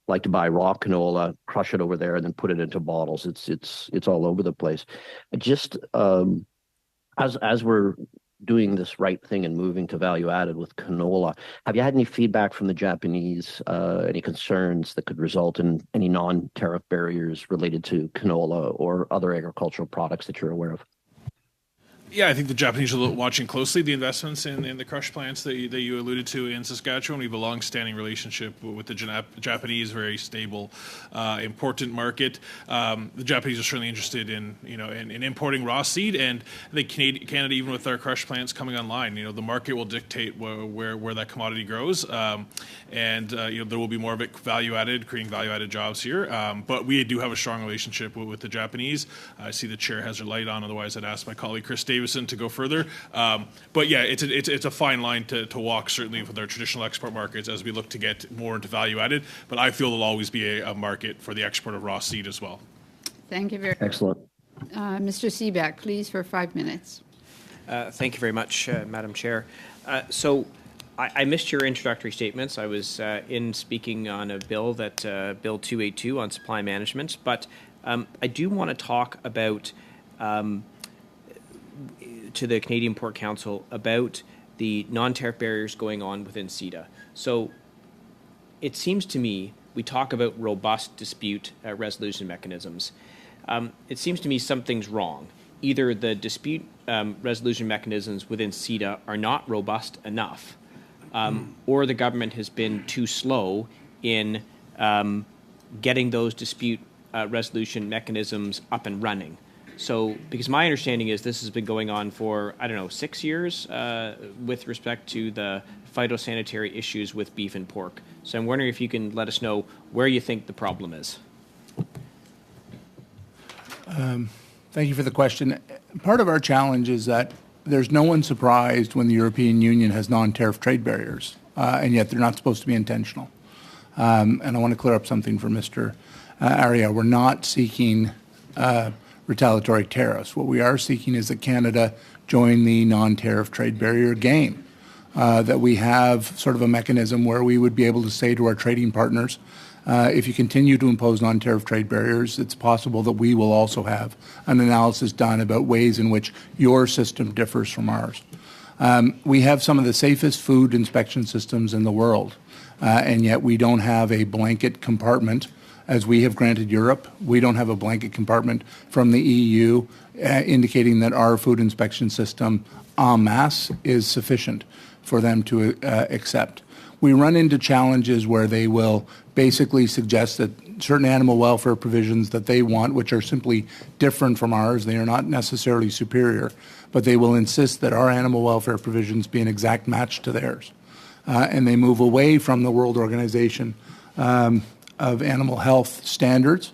like to buy raw canola, crush it over there, and then put it into bottles. It's all over the place. Just as we're doing this right thing and moving to value added with canola, have you had any feedback from the Japanese, any concerns that could result in any non-tariff barriers related to canola or other agricultural products that you're aware of? Yeah, I think the Japanese are watching closely the investments in the crush plants that you alluded to in Saskatchewan. We have a long-standing relationship with the Japanese, very stable, important market. The Japanese are certainly interested in importing raw seed, and I think Canada, even with our crush plants coming online, the market will dictate where that commodity grows, and there will be more of it value-added, creating value-added jobs here. But we do have a strong relationship with the Japanese. I see the chair has her light on. Otherwise, I'd ask my colleague Chris Davidson to go further. But yeah, it's a fine line to walk, certainly with our traditional export markets as we look to get more into value added. But I feel there'll always be a market for the export of raw seed as well. Thank you very much. Excellent. Mr. Seaback, please, for 5 minutes. Thank you very much, Madam Chair. So I missed your introductory statements. I was in speaking on a bill, Bill 282 on supply management, but I do want to talk about to the Canadian Pork Council about the non-tariff barriers going on within CETA. So it seems to me we talk about robust dispute resolution mechanisms. It seems to me something's wrong. Either the dispute resolution mechanisms within CETA are not robust enough, or the government has been too slow in getting those dispute resolution mechanisms up and running. So, because my understanding is this has been going on for, 6 years with respect to the phytosanitary issues with beef and pork. So I'm wondering if you can let us know where you think the problem is. Thank you for the question. Part of our challenge is that there's no one surprised when the European Union has non-tariff trade barriers, and yet they're not supposed to be intentional. And I want to clear up something for Mr. Aria. We're not seeking retaliatory tariffs. What we are seeking is that Canada join the non-tariff trade barrier game, that we have sort of a mechanism where we would be able to say to our trading partners, if you continue to impose non-tariff trade barriers, it's possible that we will also have an analysis done about ways in which your system differs from ours. We have some of the safest food inspection systems in the world, and yet we don't have a blanket compartment as we have granted Europe. We don't have a blanket compartment from the EU indicating that our food inspection system en masse is sufficient for them to accept. We run into challenges where they will basically suggest that certain animal welfare provisions that they want, which are simply different from ours, they are not necessarily superior, but they will insist that our animal welfare provisions be an exact match to theirs. and they move away from the World Organization of Animal Health standards,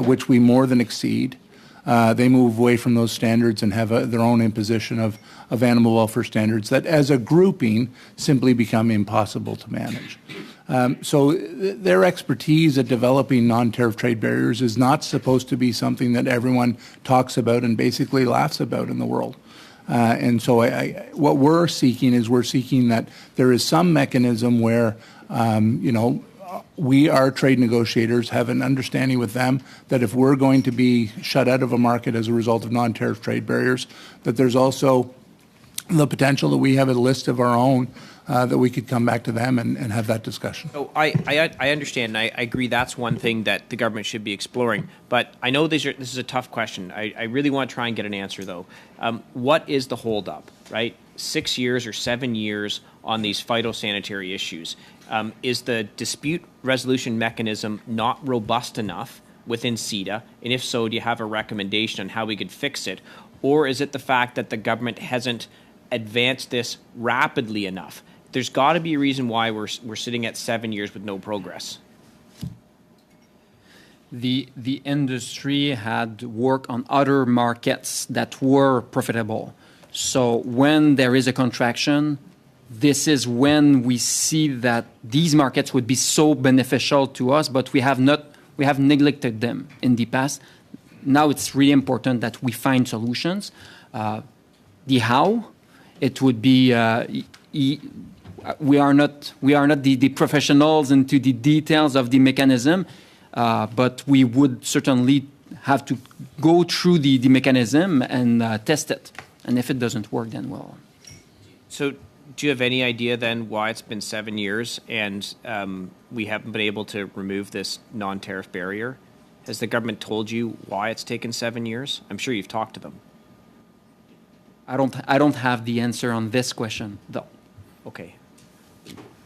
which we more than exceed. They move away from those standards and have their own imposition of animal welfare standards that, as a grouping, simply become impossible to manage. So their expertise at developing non-tariff trade barriers is not supposed to be something that everyone talks about and basically laughs about in the world. And so what we're seeking that there is some mechanism where, we, our trade negotiators, have an understanding with them that if we're going to be shut out of a market as a result of non-tariff trade barriers, that there's also the potential that we have a list of our own that we could come back to them and have that discussion. Oh, I understand, and I agree that's one thing that the government should be exploring. But I know this is a tough question. I really want to try and get an answer, though. What is the holdup, right? 6 years or 7 years on these phytosanitary issues. Is the dispute resolution mechanism not robust enough within CETA? And if so, do you have a recommendation on how we could fix it? Or is it the fact that the government hasn't advanced this rapidly enough? There's got to be a reason why we're sitting at 7 years with no progress. The industry had worked on other markets that were profitable. So when there is a contraction, this is when we see that these markets would be so beneficial to us, but we have neglected them in the past. Now it's really important that we find solutions. The how, it would be we are not the professionals into the details of the mechanism, but we would certainly have to go through the mechanism and test it. And if it doesn't work, then well. So do you have any idea then why it's been 7 years and we haven't been able to remove this non-tariff barrier? Has the government told you why it's taken 7 years? I'm sure you've talked to them. I don't have the answer on this question, though. Okay.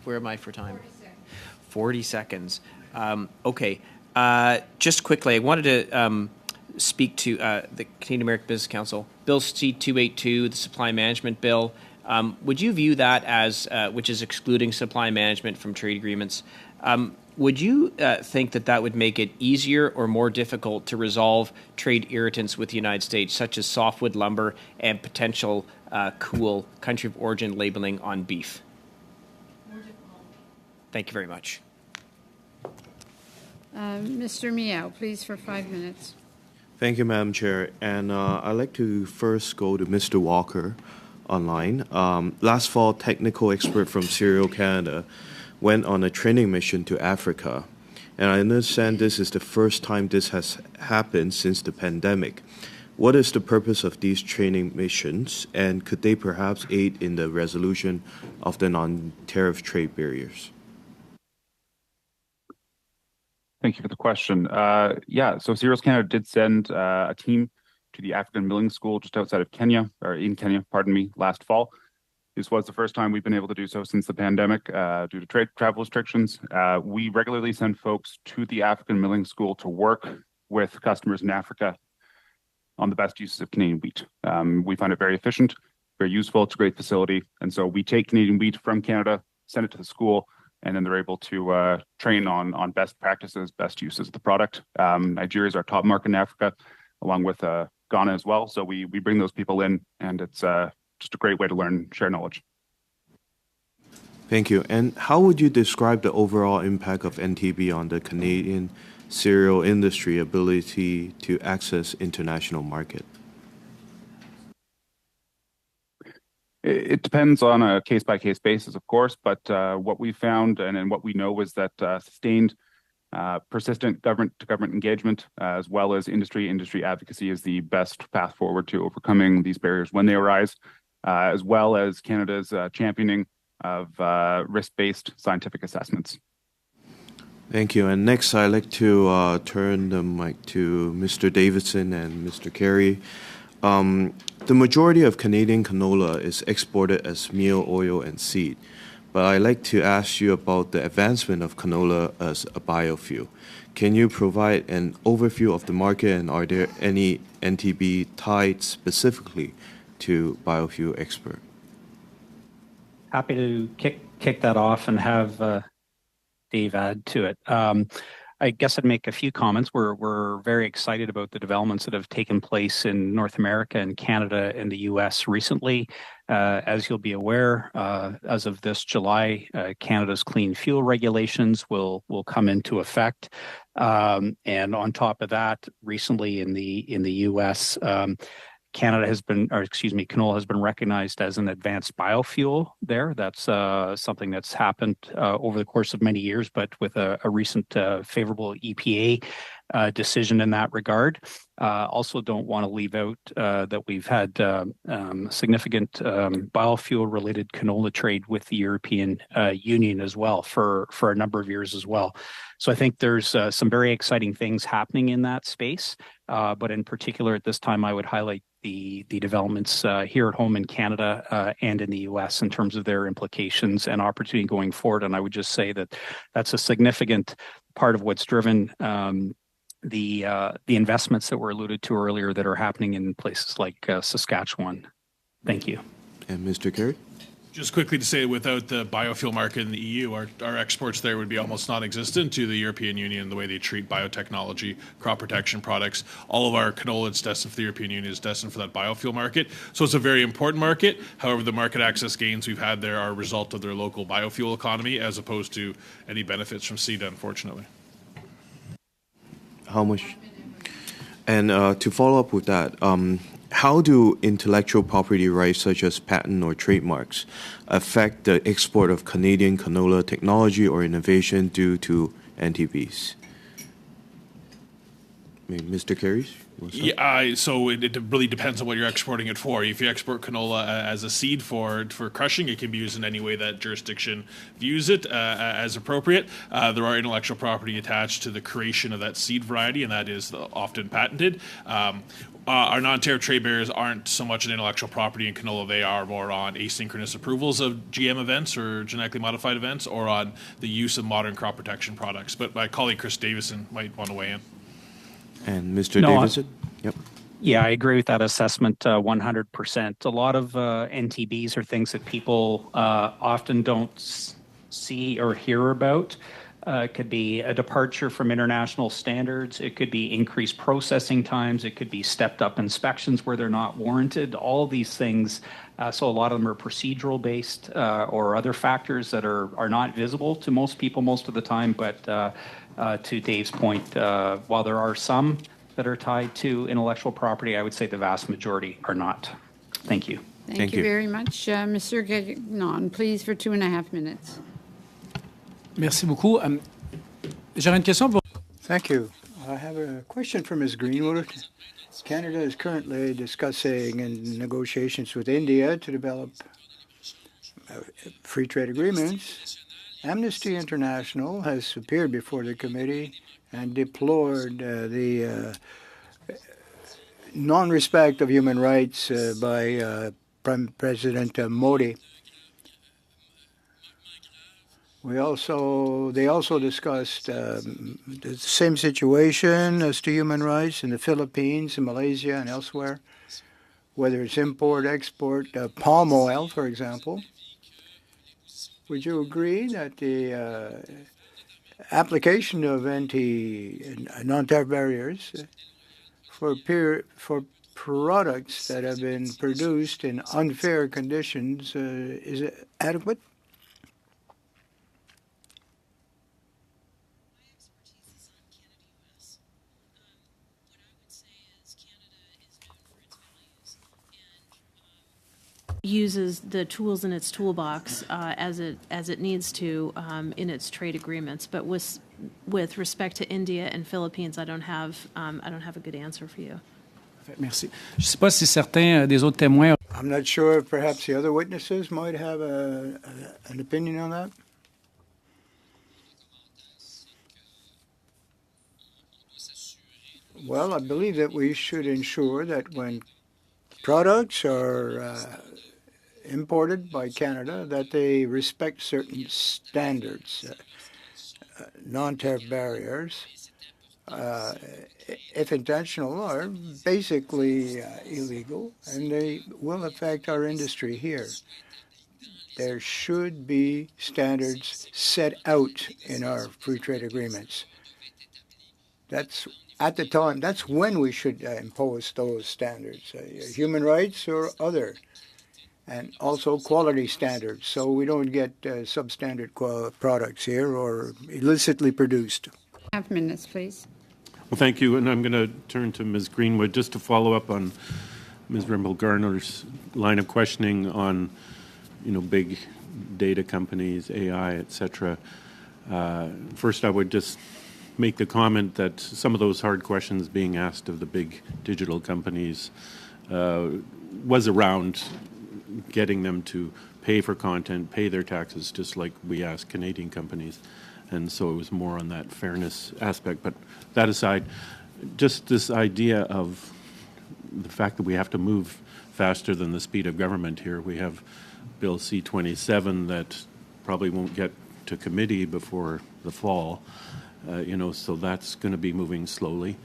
Where am I for time? 40 seconds. Okay. Just quickly, I wanted to speak to the Canadian American Business Council. Bill C-282, the Supply Management Bill. Would you view that as, which is excluding supply management from trade agreements, would you think that that would make it easier or more difficult to resolve trade irritants with the United States, such as softwood lumber and potential cool country of origin labeling on beef? Thank you very much. Mr. Miao, please, for 5 minutes. Thank you, Madam Chair. And I'd like to first go to Mr. Walker online. Last fall, technical expert from Cereal Canada went on a training mission to Africa. And I understand this is the first time this has happened since the pandemic. What is the purpose of these training missions, and could they perhaps aid in the resolution of the non-tariff trade barriers? Thank you for the question. So Cereals Canada did send a team to the African Milling School just outside of Kenya, or in Kenya, pardon me, last fall. This was the first time we've been able to do so since the pandemic due to travel restrictions. We regularly send folks to the African Milling School to work with customers in Africa on the best uses of Canadian wheat. We find it very efficient, very useful. It's a great facility. And so we take Canadian wheat from Canada, send it to the school, and then they're able to train on best practices, best uses of the product. Nigeria is our top market in Africa, along with Ghana as well. So we bring those people in, and it's just a great way to learn, share knowledge. Thank you. And how would you describe the overall impact of NTB on the Canadian cereal industry ability to access international market? It depends on a case-by-case basis, of course, but what we found and what we know is that sustained, persistent government-to-government engagement, as well as industry advocacy, is the best path forward to overcoming these barriers when they arise, as well as Canada's championing of risk-based scientific assessments. Thank you. And next, I'd like to turn the mic to Mr. Davidson and Mr. Carey. The majority of Canadian canola is exported as meal, oil, and seed. But I'd like to ask you about the advancement of canola as a biofuel. Can you provide an overview of the market, and are there any NTB tied specifically to biofuel export? Happy to kick kick that off and have Dave add to it. I guess I'd make a few comments. We're very excited about the developments that have taken place in North America and Canada and the U.S. recently. As you'll be aware, as of this July, Canada's clean fuel regulations will come into effect. And on top of that, recently in the U.S., canola has been recognized as an advanced biofuel there. That's something that's happened over the course of many years, but with a recent favorable EPA decision in that regard. Also don't want to leave out that we've had significant biofuel-related canola trade with the European Union as well for a number of years as well. So I think there's some very exciting things happening in that space. But in particular, at this time, I would highlight the developments here at home in Canada and in the U.S. in terms of their implications and opportunity going forward. And I would just say that that's a significant part of what's driven the investments that were alluded to earlier that are happening in places like Saskatchewan. Thank you. And Mr. Carey? Just quickly to say, without the biofuel market in the EU, our exports there would be almost non-existent to the European Union, the way they treat biotechnology, crop protection products. All of our canola that's destined for the European Union is destined for that biofuel market. So it's a very important market. However, the market access gains we've had there are a result of their local biofuel economy as opposed to any benefits from CETA, unfortunately. How much? And to follow up with that, how do intellectual property rights such as patent or trademarks affect the export of Canadian canola technology or innovation due to NTBs? Mr. Carey? Yeah, so it really depends on what you're exporting it for. If you export canola as a seed for crushing, it can be used in any way that jurisdiction views it as appropriate. There are intellectual property attached to the creation of that seed variety, and that is often patented. Our non-tariff trade barriers aren't so much an intellectual property in canola. They are more on asynchronous approvals of GM events or genetically modified events, or on the use of modern crop protection products. But my colleague Chris Davison might want to weigh in. And Mr. Davison? Yep. Yeah, I agree with that assessment 100%. A lot of NTBs are things that people often don't see or hear about. It could be a departure from international standards. It could be increased processing times. It could be stepped up inspections where they're not warranted. All of these things, so a lot of them are procedural based or other factors that are not visible to most people most of the time. But to Dave's point, while there are some that are tied to intellectual property, I would say the vast majority are not. Thank you. Thank you very much. Monsieur Gagnon, please, for 2.5 minutes. Merci beaucoup. J'aurais une question pour... Thank you. I have a question for Ms. Greenwood. Canada is currently discussing in negotiations with India to develop free trade agreements. Amnesty International has appeared before the committee and deplored the non-respect of human rights by President Modi. They also discussed the same situation as to human rights in the Philippines, in Malaysia, and elsewhere, whether it's import, export, palm oil, for example. Would you agree that the application of non-tariff barriers for products that have been produced in unfair conditions is adequate? Uses the tools in its toolbox as it needs to in its trade agreements, but with respect to India and Philippines, I don't have a good answer for you. Merci. Je sais pas si certains des autres témoins. I'm not sure if perhaps the other witnesses might have an opinion on that. Well, I believe that we should ensure that when products are imported by Canada, that they respect certain standards, non-tariff barriers, if intentional, are basically illegal, and they will affect our industry here. there should be standards set out in our free trade agreements. That's at the time, that's when we should impose those standards, human rights or other, and also quality standards, so we don't get substandard products here or illicitly produced. 5 minutes, please. Well, thank you, and I'm going to turn to Ms. Greenwood just to follow up on Ms. Rimble-Garner's line of questioning on, big data companies, AI, et cetera. First, I would just make the comment that some of those hard questions being asked of the big digital companies was around getting them to pay for content, pay their taxes, just like we ask Canadian companies. And so it was more on that fairness aspect. But that aside, just this idea of the fact that we have to move faster than the speed of government here. We have Bill C-27 that probably won't get to committee before the fall, so that's going to be moving slowly.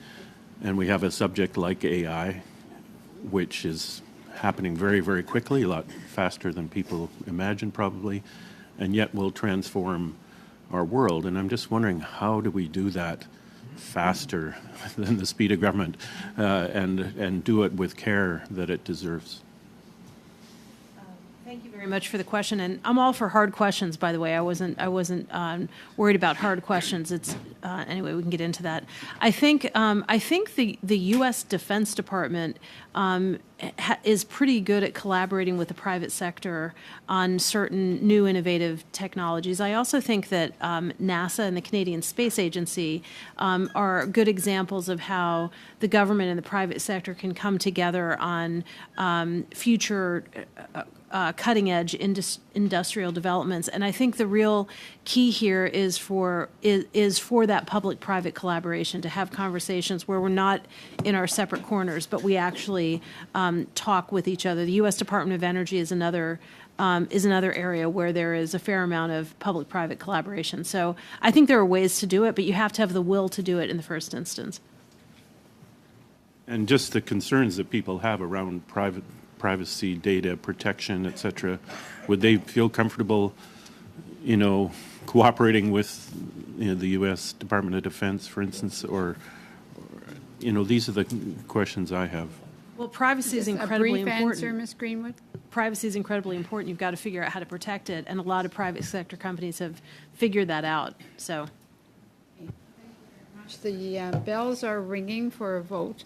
And we have a subject like AI, which is happening very, very quickly, a lot faster than people imagine probably, and yet will transform our world. And I'm just wondering, how do we do that faster than the speed of government and do it with care that it deserves? Thank you very much for the question, and I'm all for hard questions. By the way, I wasn't worried about hard questions. It's anyway, we can get into that. I think the U.S. Defense Department is pretty good at collaborating with the private sector on certain new innovative technologies. I also think that NASA and the Canadian Space Agency are good examples of how the government and the private sector can come together on future cutting-edge industrial developments, and I think the real key here is for that public-private collaboration, to have conversations where we're not in our separate corners, but we actually talk with each other. The U.S. Department of Energy is another area where there is a fair amount of public-private collaboration. So I think there are ways to do it, but you have to have the will to do it in the first instance. And just the concerns that people have around privacy, data protection, et cetera, would they feel comfortable, cooperating with the U.S. Department of Defense, for instance, or these are the questions I have. Well, privacy is incredibly important. A brief answer, Ms. Greenwood. Privacy is incredibly important. You've got to figure out how to protect it, and a lot of private sector companies have figured that out. So, the bells are ringing for a vote.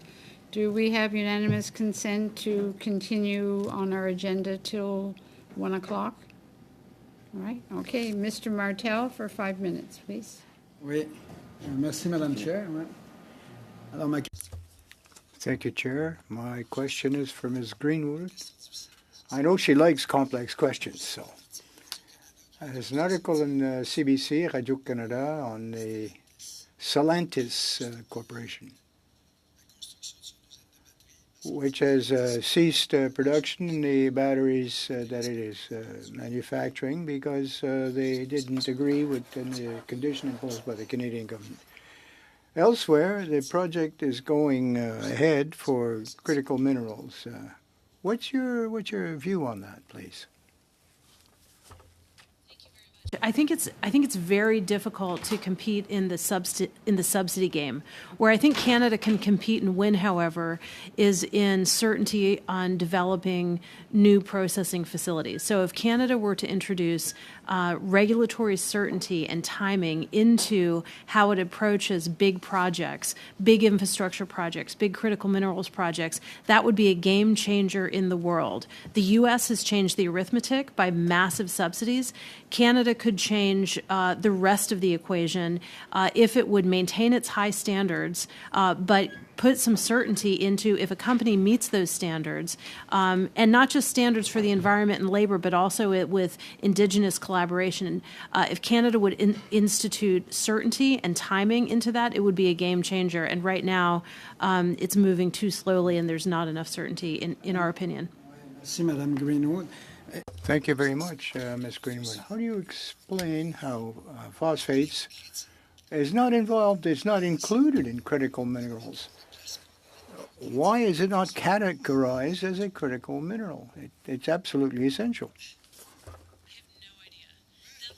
Do we have unanimous consent to continue on our agenda till 1 o'clock? All right. Okay, Mr. Martel for 5 minutes, please. Oui. Merci, Madame Chair. Alors, Thank you, Chair. My question is for Ms. Greenwood. I know she likes complex questions, so. There's an article in CBC, Radio-Canada, on the Stellantis Corporation, which has ceased production in the batteries that it is manufacturing because they didn't agree with the condition imposed by the Canadian government. Elsewhere, the project is going ahead for critical minerals. What's your view on that, please? I think it's very difficult to compete in the subsidy game. Where I think Canada can compete and win, however, is in certainty on developing new processing facilities. So if Canada were to introduce regulatory certainty and timing into how it approaches big projects, big infrastructure projects, big critical minerals projects, that would be a game changer in the world. The U.S. has changed the arithmetic by massive subsidies. Canada could change the rest of the equation if it would maintain its high standards, but put some certainty into if a company meets those standards, and not just standards for the environment and labor, but also with Indigenous collaboration. If Canada would institute certainty and timing into that, it would be a game changer. And right now, it's moving too slowly, and there's not enough certainty, in our opinion. Merci, Madame Greenwood. Thank you very much, Ms. Greenwood. How do you explain how phosphates is not involved, it's not included in critical minerals? Why is it not categorized as a critical mineral? It's absolutely essential.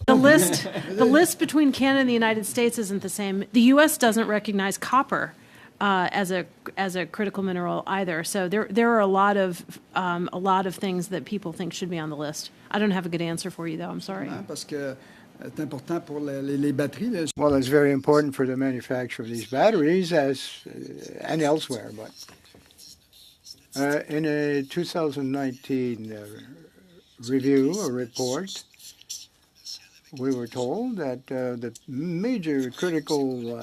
The list between Canada and the United States isn't the same. The U.S. doesn't recognize copper as a critical mineral either. So there are a lot of things that people think should be on the list. I don't have a good answer for you though. I'm sorry. Well, it's very important for the manufacture of these batteries and elsewhere. But in a 2019 review or report, we were told that the major critical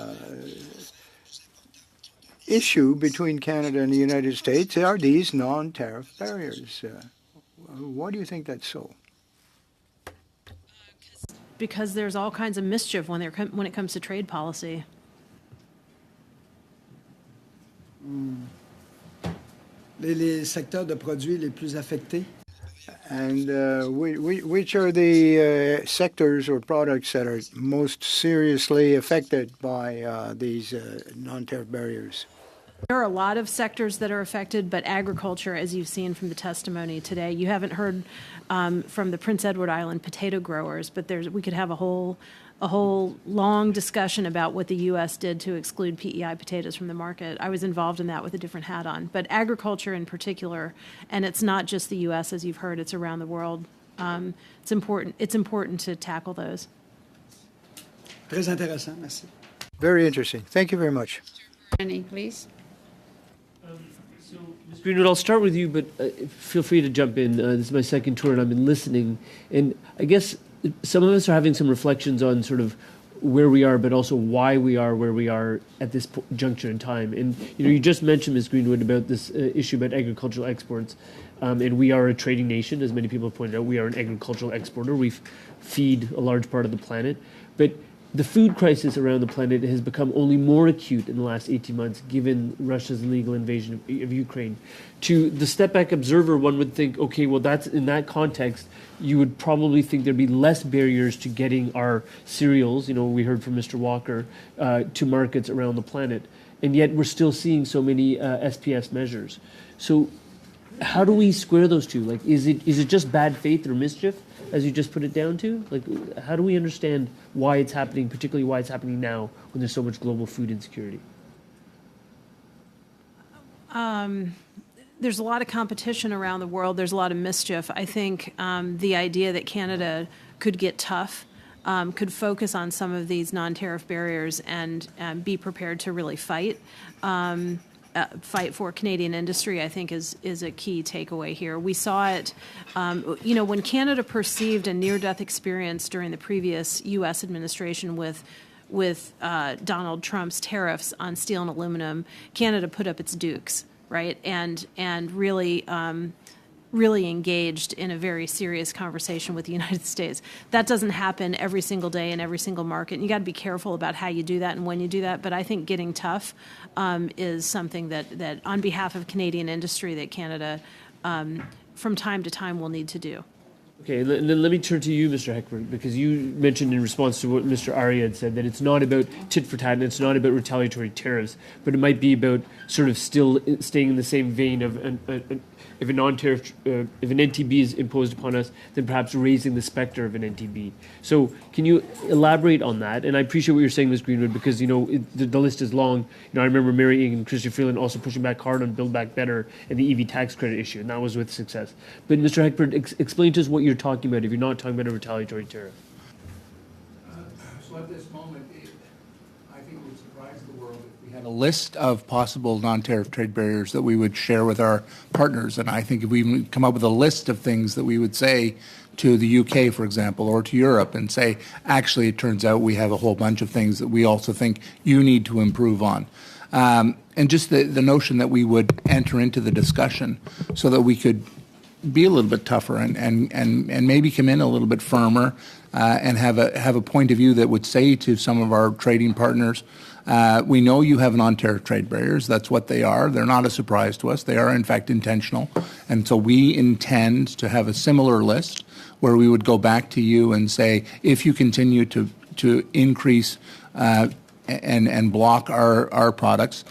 issue between Canada and the United States are these non-tariff barriers. Why do you think that's so? Because there's all kinds of mischief when it comes to trade policy. Les secteurs de produits les plus affectés? And which are the sectors or products that are most seriously affected by these non-tariff barriers? There are a lot of sectors that are affected, but agriculture, as you've seen from the testimony today, you haven't heard from the Prince Edward Island potato growers, but we could have a whole long discussion about what the U.S. did to exclude PEI potatoes from the market. I was involved in that with a different hat on. But agriculture in particular, and it's not just the U.S., as you've heard, it's around the world. It's important to tackle those. Très intéressant, merci. Very interesting. Thank you very much. Annie, please. Ms. Greenwood, I'll start with you, but feel free to jump in. This is my second tour, and I've been listening. And I guess some of us are having some reflections on sort of where we are, but also why we are where we are at this juncture in time. And you just mentioned, Ms. Greenwood, about this issue about agricultural exports. And we are a trading nation, as many people have pointed out. We are an agricultural exporter. We feed a large part of the planet. But the food crisis around the planet has become only more acute in the last 18 months, given Russia's illegal invasion of Ukraine. To the step back observer, one would think, okay, well, that's in that context, you would probably think there'd be less barriers to getting our cereals, we heard from Mr. Walker, to markets around the planet. And yet we're still seeing so many SPS measures. So how do we square those two? Like, is it just bad faith or mischief, as you just put it down to? Like, how do we understand why it's happening, particularly why it's happening now when there's so much global food insecurity? There's a lot of competition around the world. There's a lot of mischief. I think the idea that Canada could get tough, could focus on some of these non-tariff barriers and be prepared to really fight for Canadian industry, I think is a key takeaway here. We saw it, when Canada perceived a near-death experience during the previous U.S. administration with Donald Trump's tariffs on steel and aluminum, Canada put up its dukes, right, and really engaged in a very serious conversation with the United States. That doesn't happen every single day in every single market. And you got to be careful about how you do that and when you do that. But I think getting tough is something that on behalf of Canadian industry that Canada from time to time will need to do. Okay, and then let me turn to you, Mr. Heckberg, because you mentioned in response to what Mr. Arya had said that it's not about tit for tat and it's not about retaliatory tariffs, but it might be about sort of still staying in the same vein of if a non-tariff, if an NTB is imposed upon us, then perhaps raising the specter of an NTB. So can you elaborate on that? And I appreciate what you're saying, Ms. Greenwood, because the list is long. I remember Mary Ng and Chrystia Freeland also pushing back hard on Build Back Better and the EV tax credit issue, and that was with success. But Mr. Heckberg, explain to us what you're talking about if you're not talking about a retaliatory tariff. So at this moment, I think it would surprise the world if we had a list of possible non-tariff trade barriers that we would share with our partners. And I think if we come up with a list of things that we would say to the UK, for example, or to Europe and say, actually, it turns out we have a whole bunch of things that we also think you need to improve on. And just the notion that we would enter into the discussion so that we could be a little bit tougher and maybe come in a little bit firmer and have a point of view that would say to some of our trading partners, we know you have non-tariff trade barriers. That's what they are. They're not a surprise to us. They are, in fact, intentional. And so we intend to have a similar list where we would go back to you and say, if you continue to increase and block our products,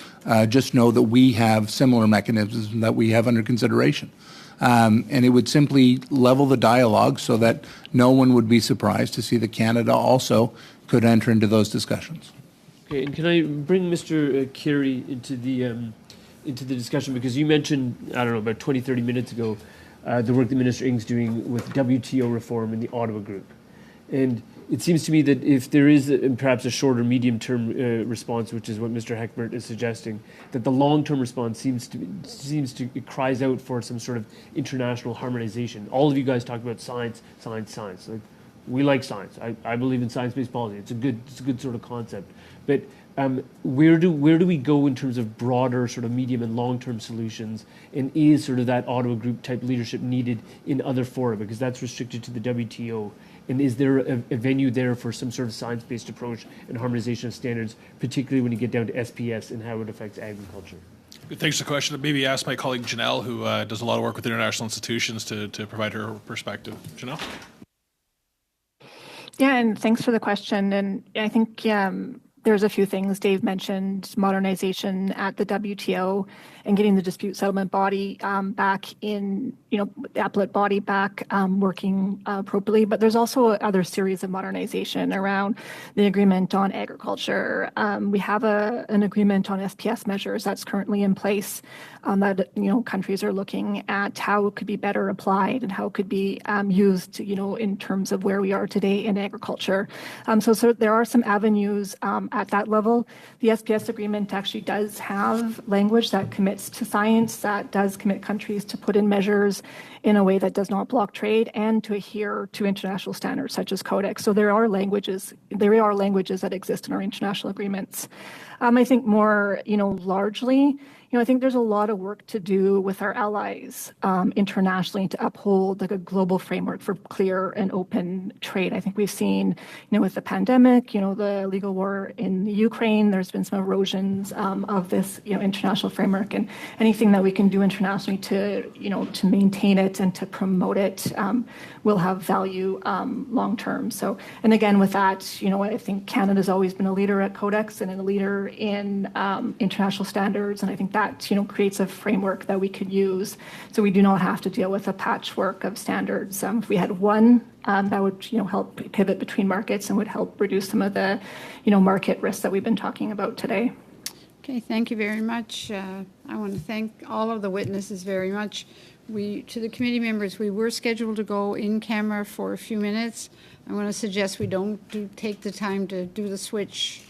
just know that we have similar mechanisms that we have under consideration. And it would simply level the dialogue so that no one would be surprised to see that Canada also could enter into those discussions. Okay, and can I bring Mr. Carey into the discussion, because you mentioned, I don't know, about 20, 30 minutes ago, the work that Minister Ing's doing with WTO reform in the Ottawa Group. And it seems to me that if there is perhaps a shorter, medium-term response, which is what Mr. Heckbert is suggesting, that the long-term response it cries out for some sort of international harmonization. All of you guys talk about science. Like, we like science. I believe in science-based policy. It's a good sort of concept. But where do we go in terms of broader sort of medium and long-term solutions? And is sort of that Ottawa Group type leadership needed in other fora, because that's restricted to the WTO? And is there a venue there for some sort of science-based approach and harmonization of standards, particularly when you get down to SPS and how it affects agriculture? Thanks for the question. Maybe ask my colleague Janelle, who does a lot of work with international institutions, to provide her perspective. Janelle? Yeah, and thanks for the question. And I think there's a few things Dave mentioned: modernization at the WTO and getting the dispute settlement body back in, the appellate body back working appropriately. But there's also other series of modernization around the agreement on agriculture. We have an agreement on SPS measures that's currently in place that, countries are looking at how it could be better applied and how it could be used, in terms of where we are today in agriculture. So there are some avenues at that level. The SPS agreement actually does have language that commits to science, that does commit countries to put in measures in a way that does not block trade and to adhere to international standards such as Codex. So there are languages that exist in our international agreements. I think more, largely, I think there's a lot of work to do with our allies internationally to uphold like a global framework for clear and open trade. I think we've seen, with the pandemic, the legal war in the Ukraine, there's been some erosions of this, international framework, and anything that we can do internationally to maintain it and to promote it will have value long term. So, and again, with that, I think Canada's always been a leader at Codex and a leader in international standards, and I think that creates a framework that we could use, so we do not have to deal with a patchwork of standards. If we had one, that would help pivot between markets and would help reduce some of the market risks that we've been talking about today. Okay, thank you very much. I want to thank all of the witnesses very much. To the committee members, we were scheduled to go in camera for a few minutes. I want to suggest we don't take the time to do the switch,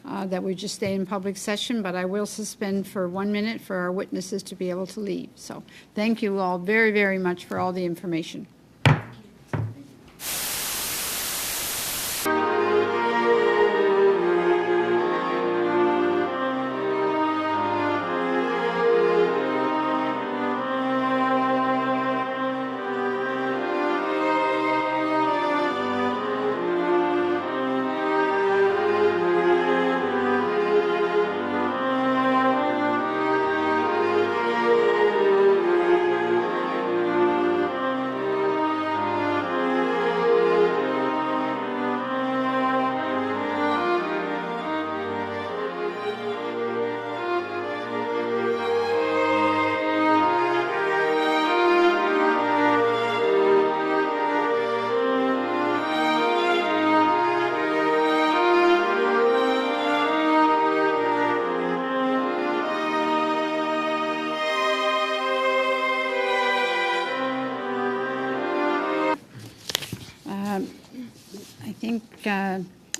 that we just stay in public session, but I will suspend for 1 minute for our witnesses to be able to leave. So thank you all very, very much for all the information.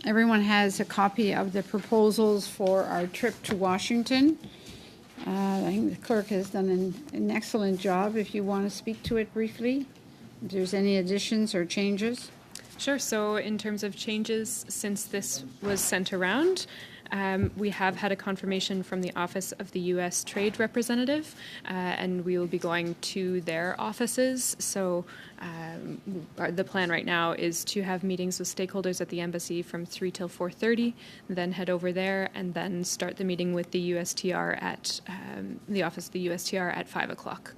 Everyone has a copy of the proposals for our trip to Washington. I think the clerk has done an excellent job. If you want to speak to it briefly, if there's any additions or changes. Sure. So in terms of changes since this was sent around, we have had a confirmation from the Office of the U.S. Trade Representative, and we will be going to their offices. So the plan right now is to have meetings with stakeholders at the embassy from 3 till 4:30, then head over there, and then start the meeting with the USTR at the Office of the USTR at 5 o'clock.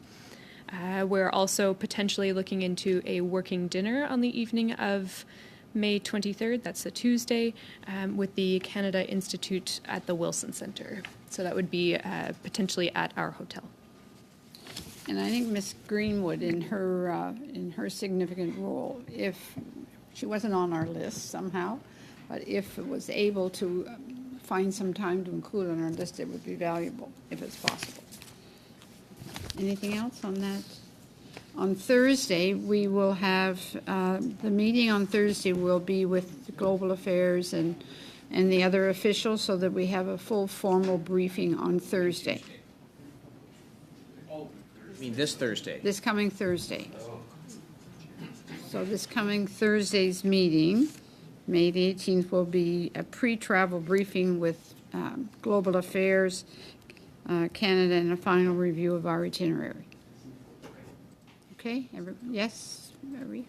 We're also potentially looking into a working dinner on the evening of May 23rd, that's a Tuesday, with the Canada Institute at the Wilson Centre. So that would be potentially at our hotel. And I think Ms. Greenwood, in her significant role, if she wasn't on our list somehow, but if it was able to find some time to include on our list, it would be valuable if it's possible. Anything else on that? On Thursday, we will have, the meeting on Thursday will be with Global Affairs and the other officials so that we have a full formal briefing on Thursday. I mean, this Thursday. This coming Thursday. So this coming Thursday's meeting, May the 18th, will be a pre-travel briefing with Global Affairs, Canada, and a final review of our itinerary. Okay, yes, Marie?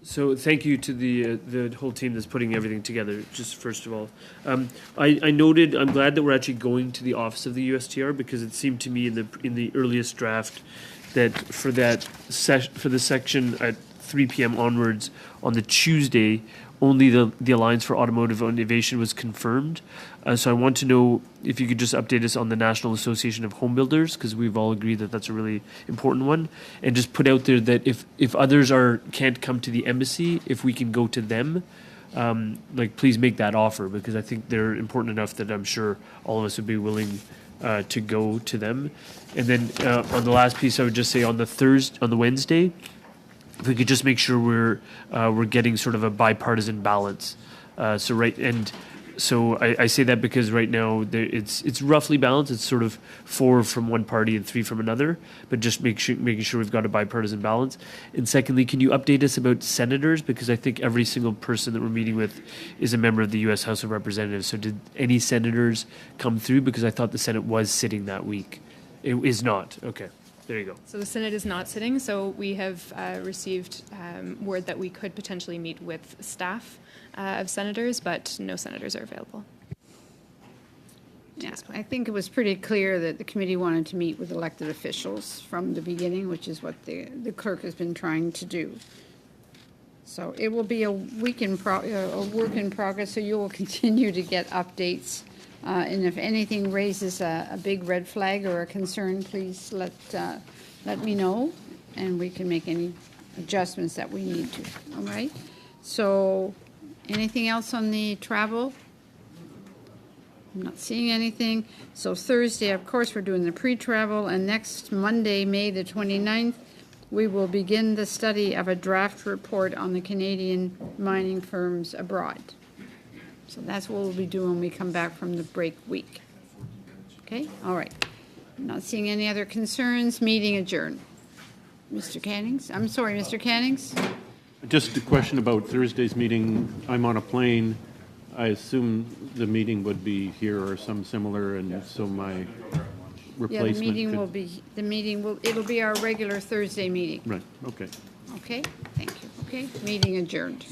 So thank you to the whole team that's putting everything together. Just first of all, I noted. I'm glad that we're actually going to the office of the USTR because it seemed to me in the earliest draft that for the section at 3 p.m. onwards on the Tuesday, only the Alliance for Automotive Innovation was confirmed. So I want to know if you could just update us on the National Association of Home Builders, because we've all agreed that that's a really important one, and just put out there that if others can't come to the embassy, if we can go to them, please make that offer, because I think they're important enough that I'm sure all of us would be willing to go to them. And then on the last piece, I would just say on the Wednesday, if we could just make sure we're getting sort of a bipartisan balance. So I say that because right now it's roughly balanced. It's sort of 4 from one party and 3 from another, but just making sure we've got a bipartisan balance. And secondly, can you update us about senators? Because I think every single person that we're meeting with is a member of the U.S. House of Representatives. So did any senators come through? Because I thought the Senate was sitting that week. It is not. Okay. There you go. So the Senate is not sitting, so we have received word that we could potentially meet with staff of senators, but no senators are available. Yeah, I think it was pretty clear that the committee wanted to meet with elected officials from the beginning, which is what the clerk has been trying to do. So it will be a work in progress, so you will continue to get updates. And if anything raises a big red flag or a concern, please let me know, and we can make any adjustments that we need to. All right? So anything else on the travel? I'm not seeing anything. So Thursday, of course, we're doing the pre-travel, and next Monday, May the 29th, we will begin the study of a draft report on the Canadian mining firms abroad. So that's what we'll be doing when we come back from the break week. Okay? All right. I'm not seeing any other concerns. Meeting adjourned. Mr. Cannings? I'm sorry, Mr. Cannings? Just a question about Thursday's meeting. I'm on a plane. I assume the meeting would be here or some similar, and so my replacement. Yeah, it'll be our regular Thursday meeting. Right, okay. Okay, thank you. Okay, meeting adjourned.